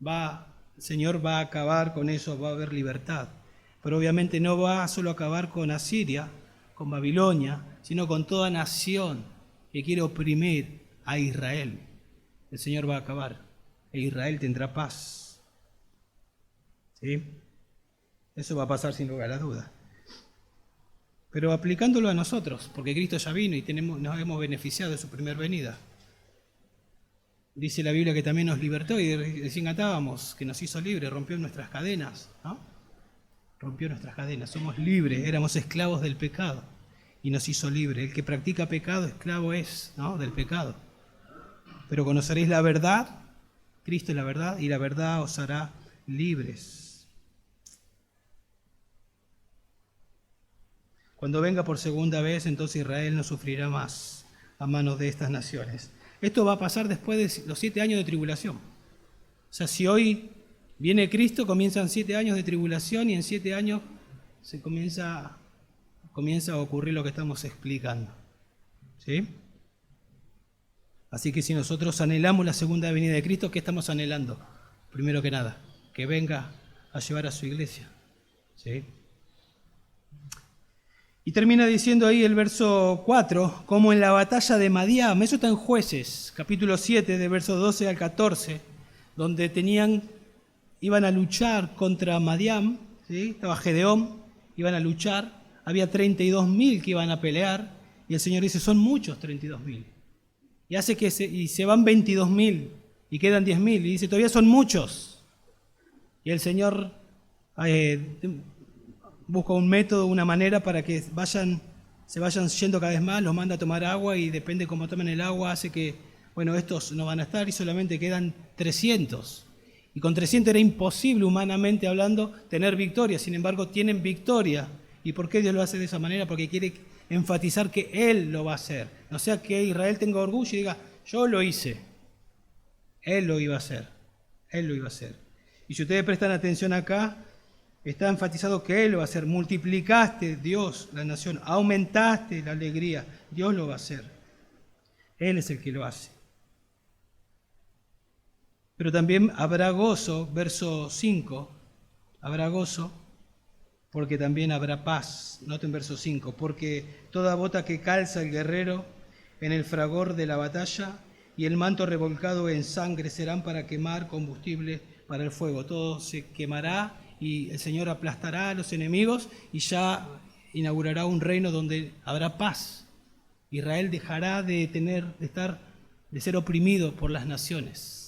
[SPEAKER 1] Va el Señor va a acabar con eso, va a haber libertad. Pero obviamente no va solo a acabar con Asiria, con Babilonia, sino con toda nación que quiere oprimir a Israel. El Señor va a acabar e Israel tendrá paz. ¿Sí? Eso va a pasar sin lugar a dudas. Pero aplicándolo a nosotros, porque Cristo ya vino y nos hemos beneficiado de su primer venida. Dice la Biblia que también nos libertó y recién cantábamos, que nos hizo libres, rompió nuestras cadenas, ¿no? Rompió nuestras cadenas, somos libres, éramos esclavos del pecado y nos hizo libres. El que practica pecado, esclavo es, ¿no?, del pecado. Pero conoceréis la verdad, Cristo es la verdad, y la verdad os hará libres. Cuando venga por segunda vez, entonces Israel no sufrirá más a manos de estas naciones. Esto va a pasar después de los 7 años de tribulación. O sea, si hoy viene Cristo, comienzan 7 años de tribulación y en 7 años se comienza a ocurrir lo que estamos explicando. ¿Sí? Así que si nosotros anhelamos la segunda venida de Cristo, ¿qué estamos anhelando? Primero que nada, que venga a llevar a su iglesia. ¿Sí? Y termina diciendo ahí el verso 4, como en la batalla de Madián, eso está en Jueces, capítulo 7, de verso 12 al 14, donde iban a luchar contra Madián, ¿sí? Estaba Gedeón, iban a luchar, había 32.000 que iban a pelear, y el Señor dice, son muchos 32.000. Y hace que se van 22.000 y quedan 10.000, y dice, todavía son muchos. Y el Señor busca un método, una manera para que se vayan yendo cada vez más, los manda a tomar agua y depende cómo tomen el agua, hace que, bueno, estos no van a estar y solamente quedan 300. Y con 300 era imposible, humanamente hablando, tener victoria. Sin embargo, tienen victoria. ¿Y por qué Dios lo hace de esa manera? Porque quiere enfatizar que Él lo va a hacer. No sea que Israel tenga orgullo y diga, yo lo hice. Él lo iba a hacer. Él lo iba a hacer. Y si ustedes prestan atención acá, está enfatizado que Él lo va a hacer. Multiplicaste, Dios, la nación. Aumentaste la alegría. Dios lo va a hacer. Él es el que lo hace. Pero también habrá gozo, verso 5, habrá gozo, porque también habrá paz. Noten verso 5, porque toda bota que calza el guerrero en el fragor de la batalla y el manto revolcado en sangre serán para quemar combustible para el fuego. Todo se quemará y el Señor aplastará a los enemigos y ya inaugurará un reino donde habrá paz. Israel dejará de ser oprimido por las naciones.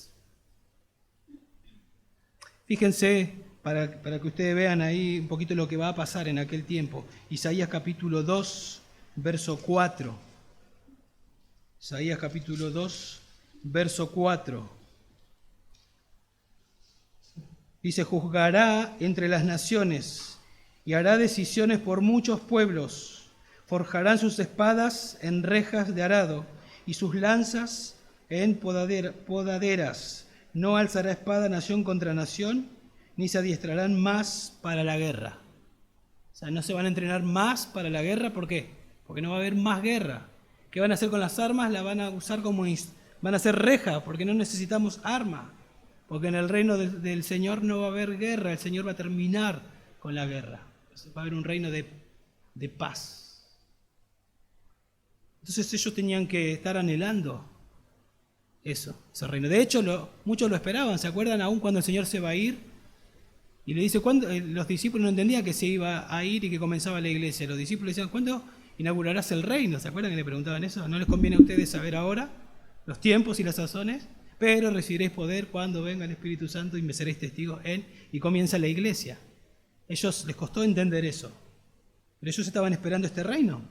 [SPEAKER 1] Fíjense, para que ustedes vean ahí un poquito lo que va a pasar en aquel tiempo. Isaías capítulo 2, verso 4. Isaías capítulo 2, verso 4. Dice, juzgará entre las naciones y hará decisiones por muchos pueblos. Forjarán sus espadas en rejas de arado y sus lanzas en podaderas. No alzará espada nación contra nación, ni se adiestrarán más para la guerra. O sea, no se van a entrenar más para la guerra, ¿por qué? Porque no va a haber más guerra. ¿Qué van a hacer con las armas? Las van a usar van a hacer reja, porque no necesitamos arma. Porque en el reino del Señor no va a haber guerra, el Señor va a terminar con la guerra. Va a haber un reino de paz. Entonces ellos tenían que estar anhelando ese reino. De hecho, muchos lo esperaban. ¿Se acuerdan aún cuando el Señor se va a ir? Y le dice, ¿cuándo? Los discípulos no entendían que se iba a ir y que comenzaba la iglesia. Los discípulos decían, ¿cuándo inaugurarás el reino? ¿Se acuerdan que le preguntaban eso? ¿No les conviene a ustedes saber ahora los tiempos y las sazones? Pero recibiréis poder cuando venga el Espíritu Santo y me seréis testigos y comienza la iglesia. Ellos les costó entender eso. Pero ellos estaban esperando este reino.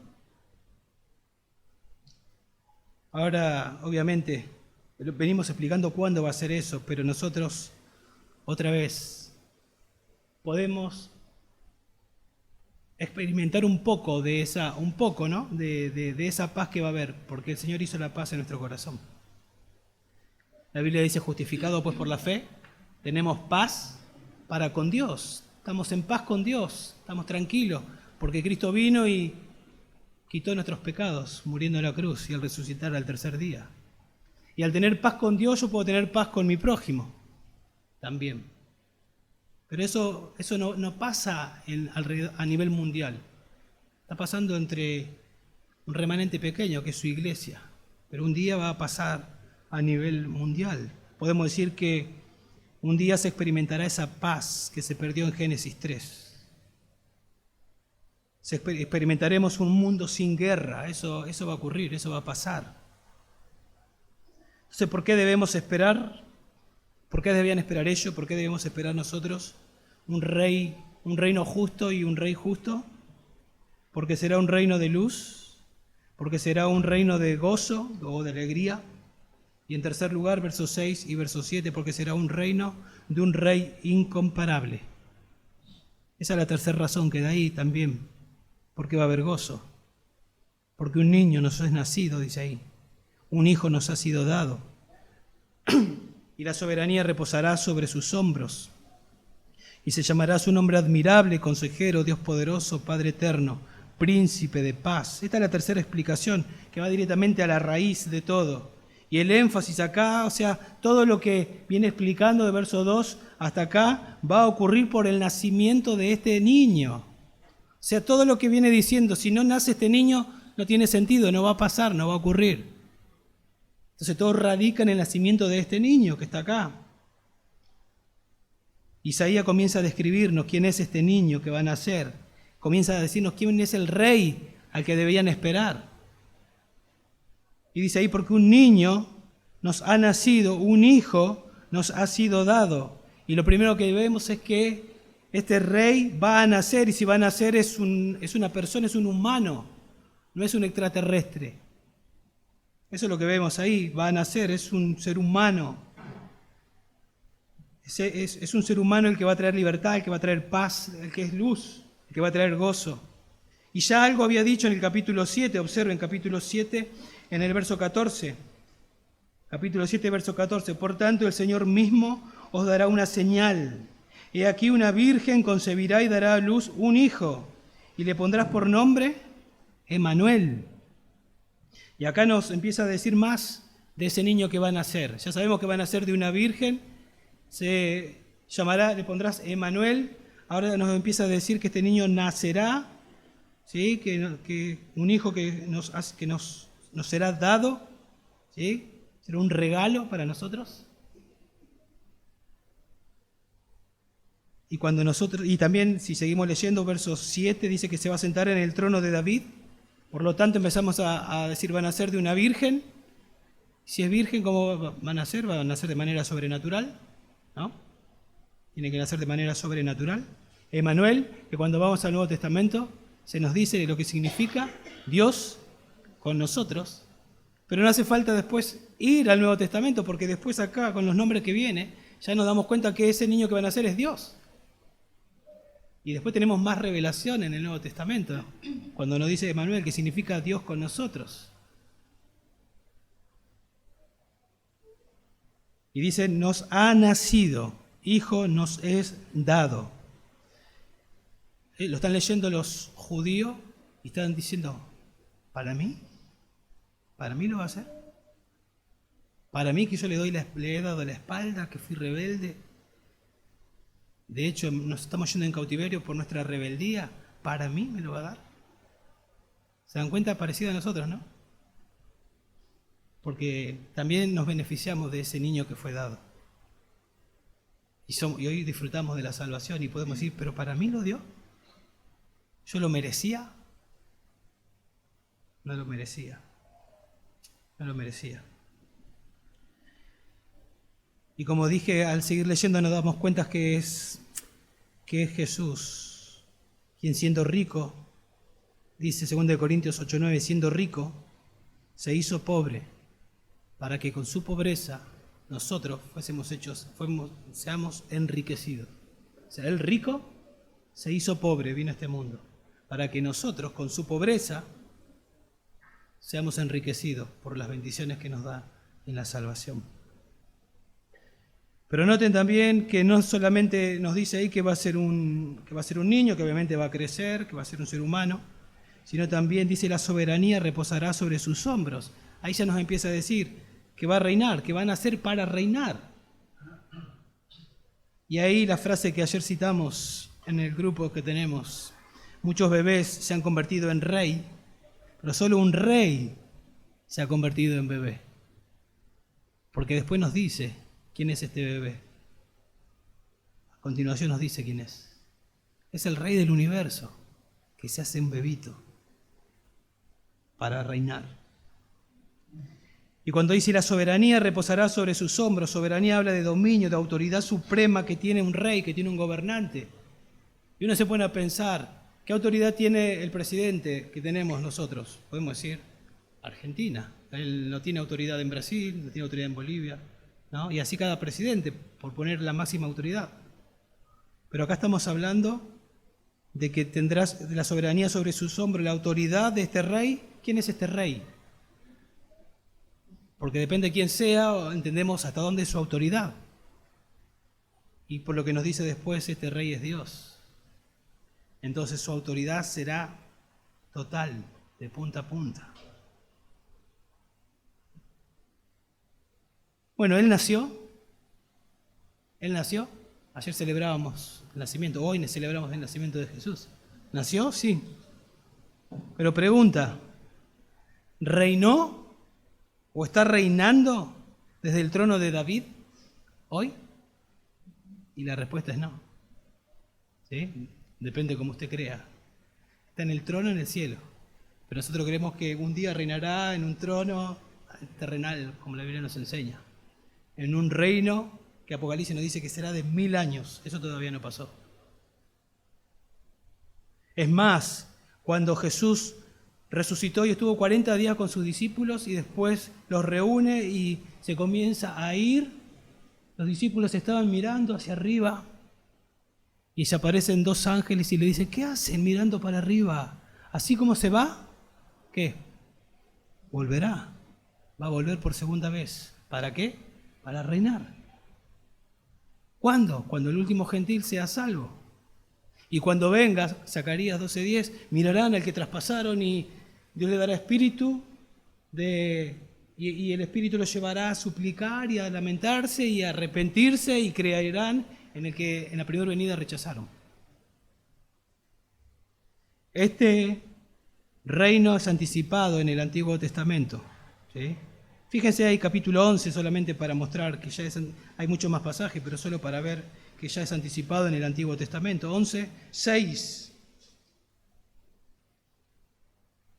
[SPEAKER 1] Ahora, obviamente, venimos explicando cuándo va a ser eso, pero nosotros, otra vez, podemos experimentar un poco de esa paz que va a haber, porque el Señor hizo la paz en nuestro corazón. La Biblia dice, justificado pues por la fe, tenemos paz para con Dios. Estamos en paz con Dios, estamos tranquilos, porque Cristo vino y quitó nuestros pecados, muriendo en la cruz y al resucitar al tercer día. Y al tener paz con Dios, yo puedo tener paz con mi prójimo también. Pero eso no pasa a nivel mundial. Está pasando entre un remanente pequeño, que es su iglesia. Pero un día va a pasar a nivel mundial. Podemos decir que un día se experimentará esa paz que se perdió en Génesis 3. Experimentaremos un mundo sin guerra. Eso va a ocurrir, eso va a pasar. Entonces, ¿por qué debemos esperar? ¿Por qué debían esperar ellos? ¿Por qué debemos esperar nosotros un reino justo y un rey justo? Porque será un reino de luz, porque será un reino de gozo o de alegría. Y en tercer lugar, versos 6 y verso 7, porque será un reino de un rey incomparable. Esa es la tercera razón que da ahí también, porque va a haber gozo. Porque un niño nos es nacido, dice ahí. Un hijo nos ha sido dado. Y la soberanía reposará sobre sus hombros. Y se llamará su nombre admirable, consejero, Dios poderoso, Padre eterno, príncipe de paz. Esta es la tercera explicación, que va directamente a la raíz de todo. Y el énfasis acá, o sea, todo lo que viene explicando de verso 2 hasta acá, va a ocurrir por el nacimiento de este niño. O sea, todo lo que viene diciendo, si no nace este niño, no tiene sentido, no va a pasar, no va a ocurrir. Entonces todo radica en el nacimiento de este niño que está acá. Isaías comienza a describirnos quién es este niño que va a nacer. Comienza a decirnos quién es el rey al que debían esperar. Y dice ahí, porque un niño nos ha nacido, un hijo nos ha sido dado. Y lo primero que vemos es que este rey va a nacer, y si va a nacer es una persona, es un humano, no es un extraterrestre. Eso es lo que vemos ahí, va a nacer, es un ser humano. Es un ser humano el que va a traer libertad, el que va a traer paz, el que es luz, el que va a traer gozo. Y ya algo había dicho en el capítulo 7, observen capítulo 7, en el verso 14. Capítulo 7, verso 14. Por tanto, el Señor mismo os dará una señal. He aquí una virgen concebirá y dará a luz un hijo, y le pondrás por nombre Emmanuel. Y acá nos empieza a decir más de ese niño que va a nacer. Ya sabemos que va a nacer de una virgen, se llamará, le pondrás Emmanuel. Ahora nos empieza a decir que este niño nacerá, ¿sí? que un hijo que nos será dado, ¿sí? Será un regalo para nosotros. Y también, si seguimos leyendo, verso 7, dice que se va a sentar en el trono de David. Por lo tanto, empezamos a decir, van a nacer de una virgen. Si es virgen, ¿cómo va a nacer? Va a nacer de manera sobrenatural, ¿no? Tiene que nacer de manera sobrenatural. Emmanuel, que cuando vamos al Nuevo Testamento, se nos dice lo que significa Dios con nosotros. Pero no hace falta después ir al Nuevo Testamento, porque después acá, con los nombres que viene, ya nos damos cuenta que ese niño que va a nacer es Dios. Y después tenemos más revelación en el Nuevo Testamento, cuando nos dice Emmanuel, que significa Dios con nosotros. Y dice, nos ha nacido, hijo nos es dado. Lo están leyendo los judíos y están diciendo, ¿para mí? ¿Para mí lo va a hacer? ¿Para mí que yo le he dado la espalda, que fui rebelde? De hecho, nos estamos yendo en cautiverio por nuestra rebeldía. ¿Para mí me lo va a dar? ¿Se dan cuenta? Parecido a nosotros, ¿no? Porque también nos beneficiamos de ese niño que fue dado. Y hoy disfrutamos de la salvación y podemos decir, ¿pero para mí lo dio? ¿Yo lo merecía? No lo merecía. No lo merecía. Y como dije, al seguir leyendo nos damos cuenta que es Jesús quien, siendo rico, dice 2 Corintios 8:9, siendo rico, se hizo pobre para que con su pobreza nosotros seamos enriquecidos. O sea, el rico se hizo pobre, vino a este mundo, para que nosotros con su pobreza seamos enriquecidos por las bendiciones que nos da en la salvación. Pero noten también que no solamente nos dice ahí que va a ser un niño, que obviamente va a crecer, que va a ser un ser humano, sino también dice la soberanía reposará sobre sus hombros. Ahí ya nos empieza a decir que va a reinar, que va a nacer para reinar. Y ahí la frase que ayer citamos en el grupo que tenemos, muchos bebés se han convertido en rey, pero solo un rey se ha convertido en bebé. Porque después nos dice quién es este bebé. A continuación nos dice quién es. Es el rey del universo, que se hace un bebito para reinar. Y cuando dice la soberanía reposará sobre sus hombros, soberanía habla de dominio, de autoridad suprema que tiene un rey, que tiene un gobernante. Y uno se pone a pensar, ¿qué autoridad tiene el presidente que tenemos nosotros? Podemos decir, Argentina. Él no tiene autoridad en Brasil, no tiene autoridad en Bolivia, ¿no? Y así cada presidente, por poner la máxima autoridad. Pero acá estamos hablando de que tendrás la soberanía sobre sus hombros, la autoridad de este rey. ¿Quién es este rey? Porque depende de quién sea, entendemos hasta dónde es su autoridad. Y por lo que nos dice después, este rey es Dios. Entonces su autoridad será total, de punta a punta. Bueno, Él nació. Ayer celebrábamos el nacimiento, hoy celebramos el nacimiento de Jesús. ¿Nació? Sí. Pero pregunta, ¿reinó o está reinando desde el trono de David hoy? Y la respuesta es no. ¿Sí? Depende de cómo usted crea. Está en el trono en el cielo. Pero nosotros creemos que un día reinará en un trono terrenal, como la Biblia nos enseña. En un reino que Apocalipsis nos dice que será de 1000 años. Eso todavía no pasó. Es más, cuando Jesús resucitó y estuvo 40 días con sus discípulos y después los reúne y se comienza a ir, los discípulos estaban mirando hacia arriba y se aparecen 2 ángeles y le dicen, ¿qué hacen mirando para arriba? ¿Así como se va? ¿Qué? Volverá. Va a volver por segunda vez. ¿Para qué? Para reinar. ¿Cuándo? Cuando el último gentil sea salvo. Y cuando venga, Zacarías 12:10, mirarán al que traspasaron y Dios le dará espíritu y el espíritu los llevará a suplicar y a lamentarse y a arrepentirse y creerán en el que en la primera venida rechazaron. Este reino es anticipado en el Antiguo Testamento. ¿Sí? Fíjense ahí capítulo 11 solamente para mostrar que ya hay mucho más pasajes, pero solo para ver que ya es anticipado en el Antiguo Testamento. 11:6.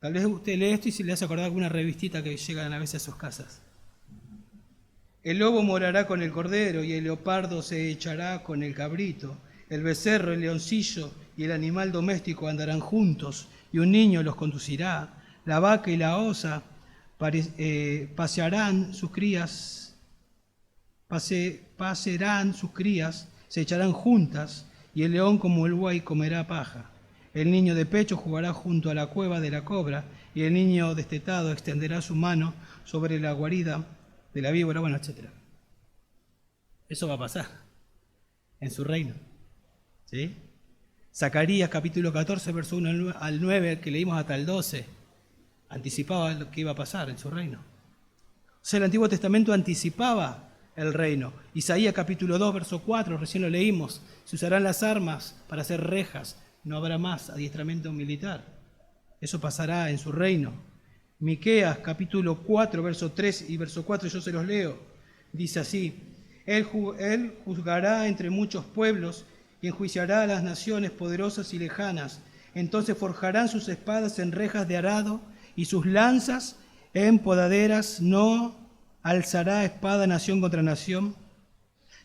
[SPEAKER 1] Tal vez usted lee esto y se le hace acordar alguna revistita que llegan a veces a sus casas. El lobo morará con el cordero y el leopardo se echará con el cabrito. El becerro, el leoncillo y el animal doméstico andarán juntos y un niño los conducirá. La vaca y la osa pasearán sus crías, se echarán juntas y el león como el buey comerá paja. El niño de pecho jugará junto a la cueva de la cobra y el niño destetado extenderá su mano sobre la guarida de la víbora, bueno, etc. Eso va a pasar en su reino. ¿Sí? Zacarías capítulo 14, verso 1 al 9, que leímos hasta el 12, anticipaba lo que iba a pasar en su reino. O sea, el Antiguo Testamento anticipaba el reino. Isaías capítulo 2, verso 4, recién lo leímos. Se usarán las armas para hacer rejas, no habrá más adiestramiento militar. Eso pasará en su reino. Miqueas capítulo 4, verso 3 y verso 4, yo se los leo. Dice así, Él juzgará entre muchos pueblos y enjuiciará a las naciones poderosas y lejanas. Entonces forjarán sus espadas en rejas de arado y sus lanzas en podaderas. No alzará espada nación contra nación,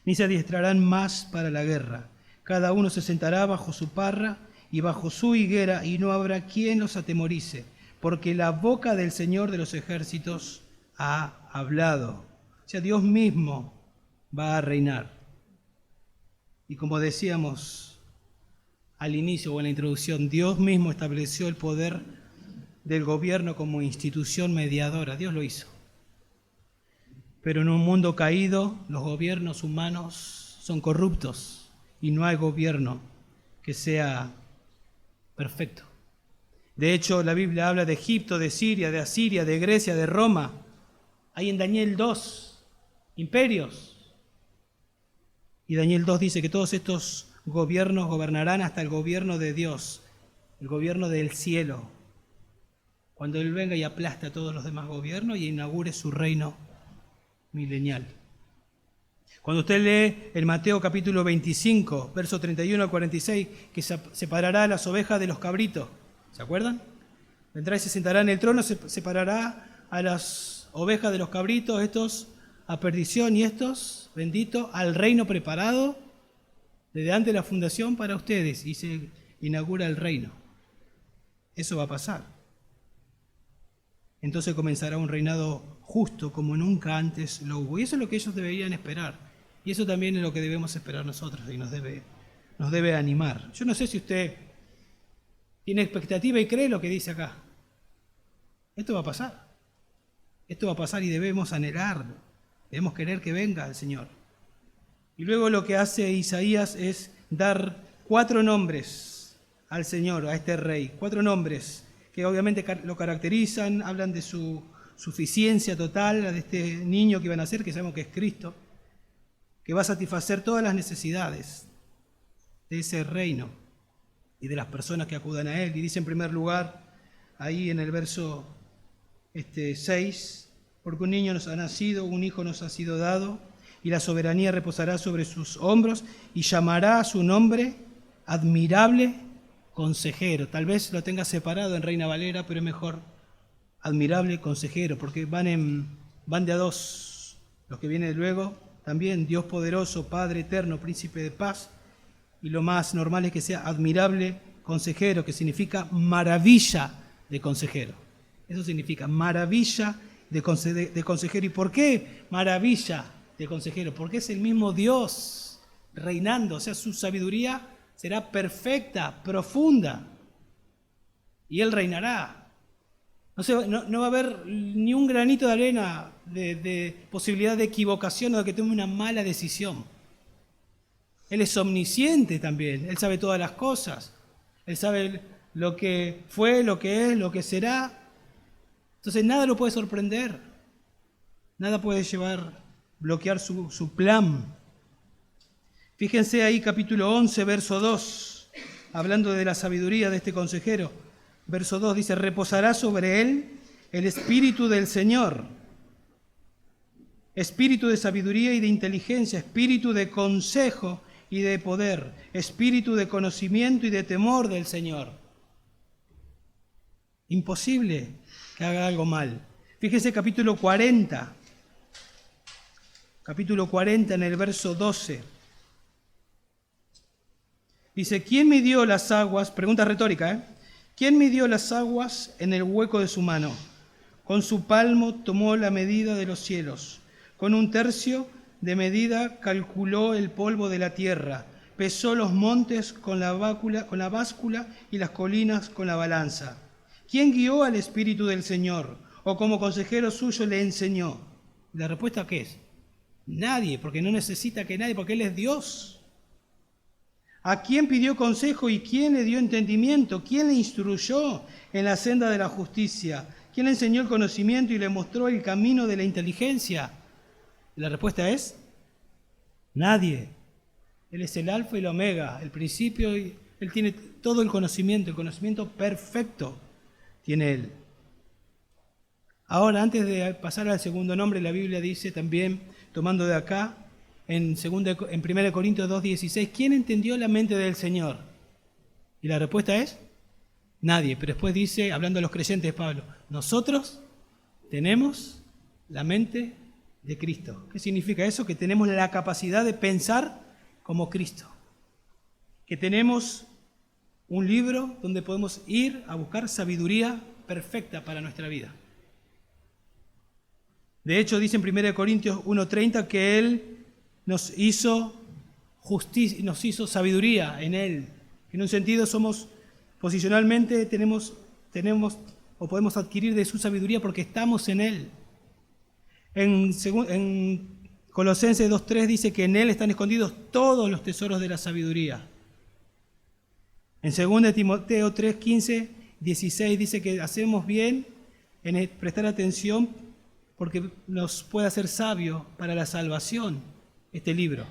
[SPEAKER 1] ni se adiestrarán más para la guerra. Cada uno se sentará bajo su parra y bajo su higuera, y no habrá quien los atemorice, porque la boca del Señor de los ejércitos ha hablado. O sea, Dios mismo va a reinar. Y como decíamos al inicio o en la introducción, Dios mismo estableció el poder del gobierno como institución mediadora. Dios lo hizo. Pero en un mundo caído, los gobiernos humanos son corruptos y no hay gobierno que sea perfecto. De hecho, la Biblia habla de Egipto, de Siria, de Asiria, de Grecia, de Roma. Hay en Daniel 2 imperios. Y Daniel 2 dice que todos estos gobiernos gobernarán hasta el gobierno de Dios, el gobierno del cielo, cuando Él venga y aplaste a todos los demás gobiernos y inaugure su reino milenial. Cuando usted lee en Mateo capítulo 25, verso 31 al 46, que separará a las ovejas de los cabritos, ¿se acuerdan? Vendrá y se sentará en el trono, separará a las ovejas de los cabritos, estos a perdición y estos, bendito, al reino preparado desde antes de la fundación para ustedes, y se inaugura el reino. Eso va a pasar. Entonces comenzará un reinado justo como nunca antes lo hubo. Y eso es lo que ellos deberían esperar. Y eso también es lo que debemos esperar nosotros y nos debe animar. Yo no sé si usted tiene expectativa y cree lo que dice acá. Esto va a pasar. Esto va a pasar y debemos anhelarlo. Debemos querer que venga el Señor. Y luego lo que hace Isaías es dar 4 nombres al Señor, a este rey. 4 nombres que obviamente lo caracterizan, hablan de su suficiencia total, de este niño que iban a nacer, que sabemos que es Cristo, que va a satisfacer todas las necesidades de ese reino y de las personas que acudan a Él. Y dice en primer lugar, ahí en el verso 6, porque un niño nos ha nacido, un hijo nos ha sido dado, y la soberanía reposará sobre sus hombros, y llamará a su nombre admirable consejero. Tal vez lo tenga separado en Reina Valera, pero es mejor admirable consejero, porque van de a dos. Los que vienen luego, también Dios poderoso, Padre eterno, príncipe de paz, y lo más normal es que sea admirable consejero, que significa maravilla de consejero. Eso significa maravilla de consejero. ¿Y por qué maravilla de consejero? Porque es el mismo Dios reinando, o sea, su sabiduría será perfecta, profunda, y Él reinará. No va a haber ni un granito de arena de posibilidad de equivocación o de que tome una mala decisión. Él es omnisciente también, Él sabe todas las cosas, Él sabe lo que fue, lo que es, lo que será. Entonces nada lo puede sorprender, nada puede bloquear su plan. Fíjense ahí capítulo 11, verso 2, hablando de la sabiduría de este consejero. Verso 2 dice, reposará sobre él el espíritu del Señor, espíritu de sabiduría y de inteligencia, espíritu de consejo y de poder, espíritu de conocimiento y de temor del Señor. Imposible que haga algo mal. Fíjese capítulo 40 en el verso 12. Dice, ¿quién midió las aguas? Pregunta retórica, ¿Quién midió las aguas en el hueco de su mano? Con su palmo tomó la medida de los cielos. Con 1/3 de medida calculó el polvo de la tierra. Pesó los montes con la báscula y las colinas con la balanza. ¿Quién guió al Espíritu del Señor? ¿O como consejero suyo le enseñó? La respuesta, ¿qué es? Nadie, porque no necesita que nadie, porque Él es Dios. ¿A quién pidió consejo y quién le dio entendimiento? ¿Quién le instruyó en la senda de la justicia? ¿Quién le enseñó el conocimiento y le mostró el camino de la inteligencia? La respuesta es nadie. Él es el alfa y el omega, el principio, y Él tiene todo el conocimiento perfecto tiene Él. Ahora, antes de pasar al segundo nombre, la Biblia dice también, tomando de acá, en 1 Corintios 2:16, ¿quién entendió la mente del Señor? Y la respuesta es nadie. Pero después dice, hablando de los creyentes, Pablo, nosotros tenemos la mente de Cristo. ¿Qué significa eso? Que tenemos la capacidad de pensar como Cristo. Que tenemos un libro donde podemos ir a buscar sabiduría perfecta para nuestra vida. De hecho, dice en 1 Corintios 1:30 que Él nos hizo justicia, nos hizo sabiduría en Él. En un sentido posicionalmente tenemos o podemos adquirir de su sabiduría porque estamos en Él. En Colosenses 2:3 dice que en Él están escondidos todos los tesoros de la sabiduría. En 2 Timoteo 3:15, 16 dice que hacemos bien en prestar atención porque nos puede hacer sabio para la salvación este libro.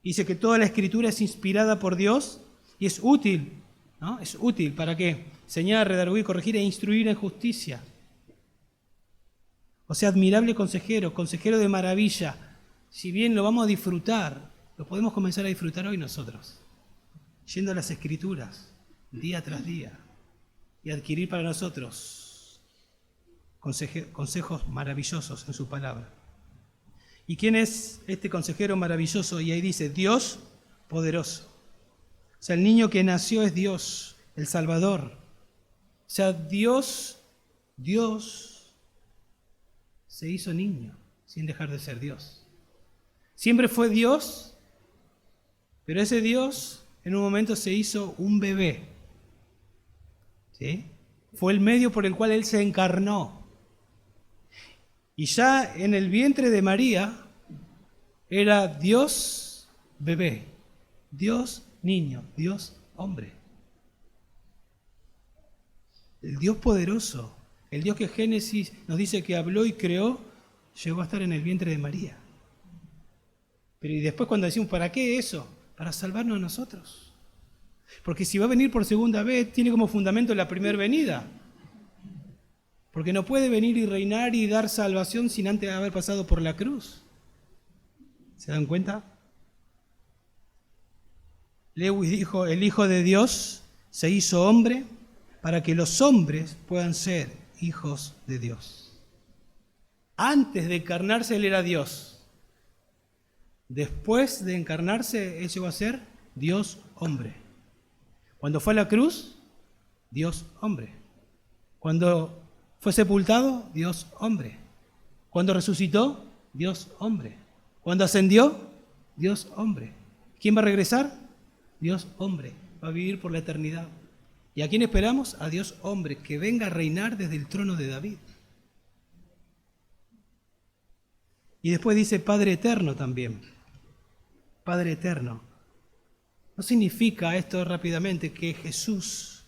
[SPEAKER 1] Dice que toda la Escritura es inspirada por Dios y es útil, ¿no? Es útil para qué? Enseñar, redarguir, corregir e instruir en justicia. O sea, admirable consejero, consejero de maravilla. Si bien lo vamos a disfrutar, lo podemos comenzar a disfrutar hoy nosotros, yendo a las Escrituras, día tras día, y adquirir para nosotros consejos maravillosos en su palabra. ¿Y quién es este consejero maravilloso? Y ahí dice, Dios poderoso. O sea, el niño que nació es Dios, el Salvador. O sea, Dios se hizo niño sin dejar de ser Dios. Siempre fue Dios, pero ese Dios en un momento se hizo un bebé. ¿Sí? Fue el medio por el cual Él se encarnó. Y ya en el vientre de María era Dios bebé, Dios niño, Dios hombre. El Dios poderoso, el Dios que Génesis nos dice que habló y creó, llegó a estar en el vientre de María. Pero y después cuando decimos, ¿para qué eso? Para salvarnos a nosotros. Porque si va a venir por segunda vez, tiene como fundamento la primera venida. Porque no puede venir y reinar y dar salvación sin antes haber pasado por la cruz. ¿Se dan cuenta? Lewis dijo, el Hijo de Dios se hizo hombre para que los hombres puedan ser hijos de Dios. Antes de encarnarse, Él era Dios. Después de encarnarse, Él llegó a ser Dios hombre. Cuando fue a la cruz, Dios hombre. Cuando fue sepultado, Dios hombre. Cuando resucitó, Dios hombre. Cuando ascendió, Dios hombre. ¿Quién va a regresar? Dios hombre. Va a vivir por la eternidad. ¿Y a quién esperamos? A Dios hombre, que venga a reinar desde el trono de David. Y después dice Padre eterno también. Padre eterno. No significa esto rápidamente que Jesús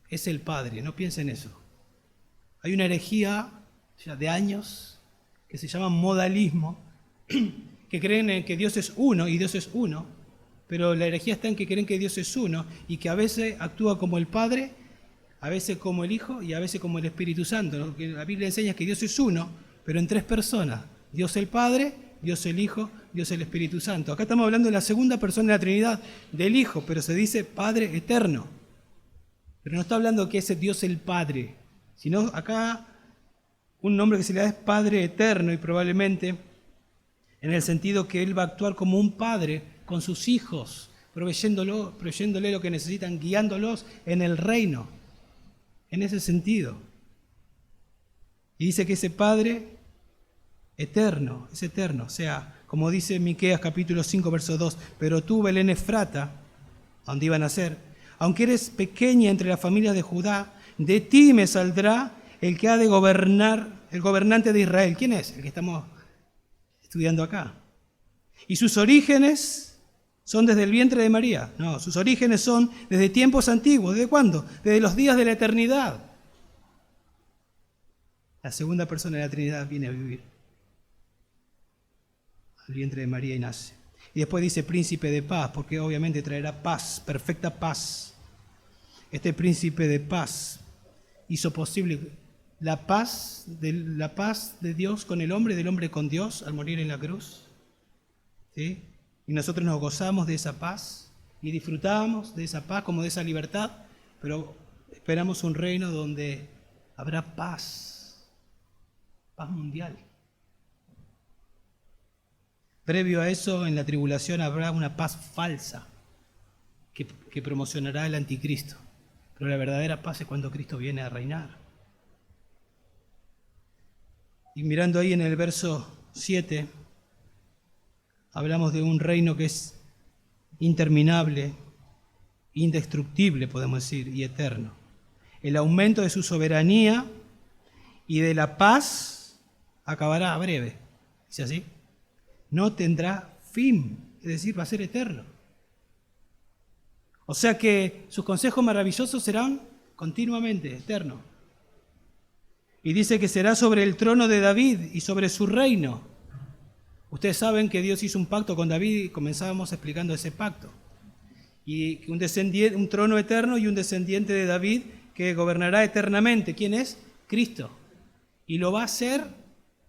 [SPEAKER 1] es el Padre. No piensen eso. Hay una herejía ya de años que se llama modalismo, que creen en que Dios es uno y Dios es uno, pero la herejía está en que creen que Dios es uno y que a veces actúa como el Padre, a veces como el Hijo y a veces como el Espíritu Santo. Lo que la Biblia enseña es que Dios es uno, pero en tres personas. Dios el Padre, Dios el Hijo, Dios el Espíritu Santo. Acá estamos hablando de la segunda persona de la Trinidad, del Hijo, pero se dice Padre eterno. Pero no está hablando que ese Dios el Padre, sino acá un nombre que se le da es Padre eterno y probablemente en el sentido que Él va a actuar como un padre con sus hijos, proveyéndole lo que necesitan, guiándolos en el reino, en ese sentido. Y dice que ese Padre eterno, es eterno, o sea, como dice Miqueas capítulo 5, verso 2, pero tú, Belén Efrata, donde iban a ser, aunque eres pequeña entre las familias de Judá, de ti me saldrá el que ha de gobernar, el gobernante de Israel. ¿Quién es? El que estamos estudiando acá. Y sus orígenes son desde el vientre de María. No, sus orígenes son desde tiempos antiguos. ¿Desde cuándo? Desde los días de la eternidad. La segunda persona de la Trinidad viene a vivir al vientre de María y nace. Y después dice príncipe de paz, porque obviamente traerá paz, perfecta paz. Este príncipe de paz hizo posible la paz de Dios con el hombre, del hombre con Dios al morir en la cruz. ¿Sí? Y nosotros nos gozamos de esa paz y disfrutamos de esa paz como de esa libertad, pero esperamos un reino donde habrá paz, paz mundial. Previo a eso, en la tribulación habrá una paz falsa que promocionará el anticristo. Pero la verdadera paz es cuando Cristo viene a reinar. Y mirando ahí en el verso 7, hablamos de un reino que es interminable, indestructible, podemos decir, y eterno. El aumento de su soberanía y de la paz acabará a breve. ¿Dice así? No tendrá fin, es decir, va a ser eterno. O sea que sus consejos maravillosos serán continuamente eternos. Y dice que será sobre el trono de David y sobre su reino. Ustedes saben que Dios hizo un pacto con David y comenzábamos explicando ese pacto. Y un trono eterno y un descendiente de David que gobernará eternamente. ¿Quién es? Cristo. Y lo va a hacer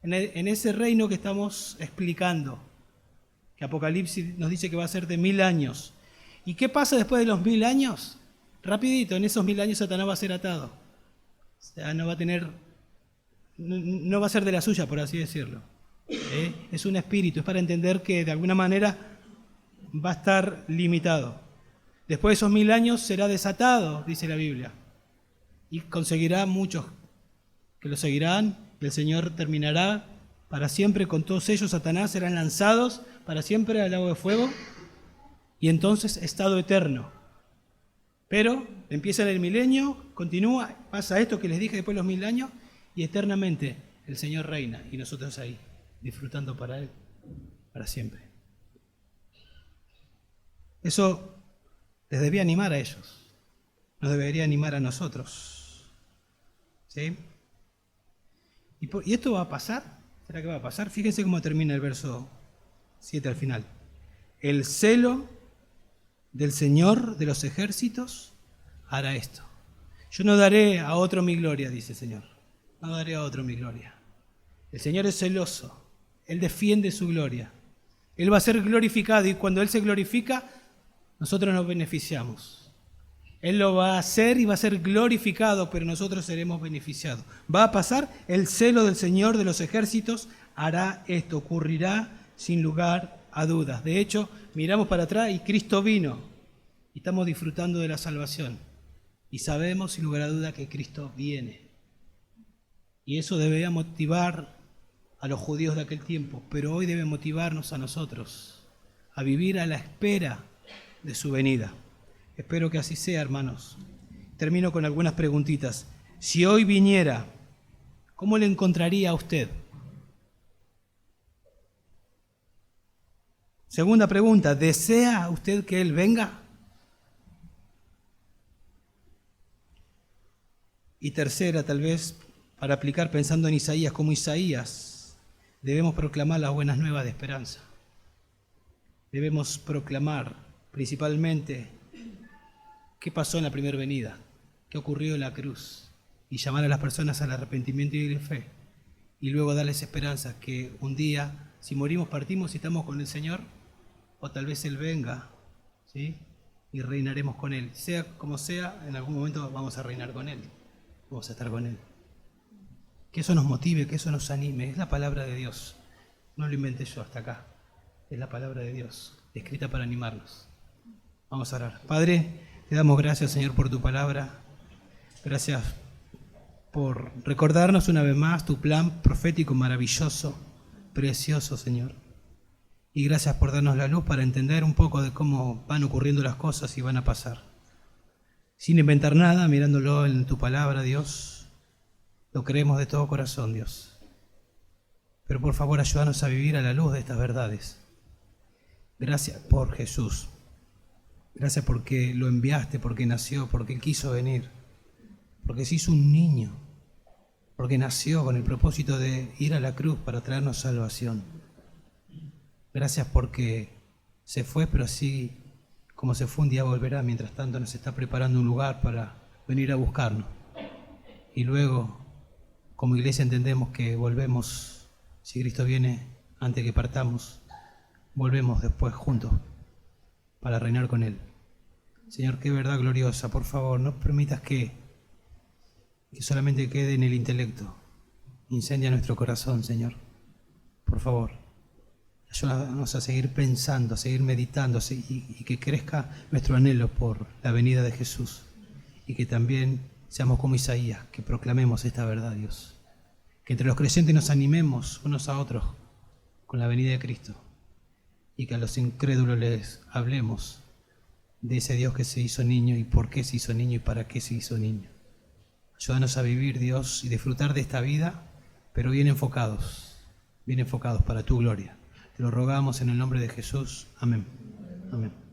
[SPEAKER 1] en ese reino que estamos explicando, que Apocalipsis nos dice que va a ser de 1000 años. ¿Y qué pasa después de los 1000 años? Rapidito, en esos 1000 años Satanás va a ser atado. O sea, no va a ser de la suya, por así decirlo. Es un espíritu, es para entender que de alguna manera va a estar limitado. Después de esos 1000 años será desatado, dice la Biblia, y conseguirá muchos que lo seguirán, y el Señor terminará para siempre con todos ellos. Satanás serán lanzados para siempre al lago de fuego, y entonces estado eterno. Pero empieza el milenio, continúa, pasa esto que les dije después de los 1000 años, y eternamente el Señor reina, y nosotros ahí, disfrutando para Él, para siempre. Eso les debía animar a ellos, nos debería animar a nosotros. ¿Sí? ¿Y esto va a pasar? ¿Será que va a pasar? Fíjense cómo termina el verso 7 al final. El celo del Señor de los ejércitos hará esto. Yo no daré a otro mi gloria, dice el Señor. No daré a otro mi gloria. El Señor es celoso. Él defiende su gloria. Él va a ser glorificado, y cuando Él se glorifica, nosotros nos beneficiamos. Él lo va a hacer y va a ser glorificado, pero nosotros seremos beneficiados. Va a pasar, el celo del Señor de los ejércitos hará esto, ocurrirá sin lugar a dudas. De hecho, miramos para atrás y Cristo vino y estamos disfrutando de la salvación. Y sabemos sin lugar a duda que Cristo viene. Y eso debería motivar a los judíos de aquel tiempo, pero hoy debe motivarnos a nosotros a vivir a la espera de su venida. Espero que así sea, hermanos. Termino con algunas preguntitas. Si hoy viniera, ¿cómo le encontraría a usted? Segunda pregunta, ¿desea usted que Él venga? Y tercera, tal vez, para aplicar pensando en Isaías, como Isaías, debemos proclamar las buenas nuevas de esperanza. Debemos proclamar principalmente qué pasó en la primera venida, qué ocurrió en la cruz, y llamar a las personas al arrepentimiento y a la fe, y luego darles esperanza que un día, si morimos, partimos y estamos con el Señor, o tal vez Él venga, ¿sí? Y reinaremos con Él. Sea como sea, en algún momento vamos a reinar con Él, vamos a estar con Él. Que eso nos motive, que eso nos anime, es la palabra de Dios. No lo inventé yo hasta acá, es la palabra de Dios, escrita para animarnos. Vamos a orar. Padre, te damos gracias, Señor, por tu palabra. Gracias por recordarnos una vez más tu plan profético maravilloso, precioso, Señor. Y gracias por darnos la luz para entender un poco de cómo van ocurriendo las cosas y van a pasar. Sin inventar nada, mirándolo en tu palabra, Dios, lo creemos de todo corazón, Dios. Pero por favor, ayúdanos a vivir a la luz de estas verdades. Gracias por Jesús. Gracias porque lo enviaste, porque nació, porque Él quiso venir, porque se hizo un niño, porque nació con el propósito de ir a la cruz para traernos salvación. Gracias porque se fue, pero así como se fue, un día volverá. Mientras tanto nos está preparando un lugar para venir a buscarnos. Y luego, como iglesia, entendemos que volvemos, si Cristo viene antes que partamos, volvemos después juntos para reinar con Él. Señor, qué verdad gloriosa. Por favor, no permitas que solamente quede en el intelecto. Incendia nuestro corazón, Señor. Por favor, ayúdanos a seguir pensando, a seguir meditando y que crezca nuestro anhelo por la venida de Jesús. Y que también seamos como Isaías, que proclamemos esta verdad, Dios. Que entre los creyentes nos animemos unos a otros con la venida de Cristo. Y que a los incrédulos les hablemos de ese Dios que se hizo niño y por qué se hizo niño y para qué se hizo niño. Ayúdanos a vivir, Dios, y disfrutar de esta vida, pero bien enfocados para tu gloria. Te lo rogamos en el nombre de Jesús. Amén. Amén.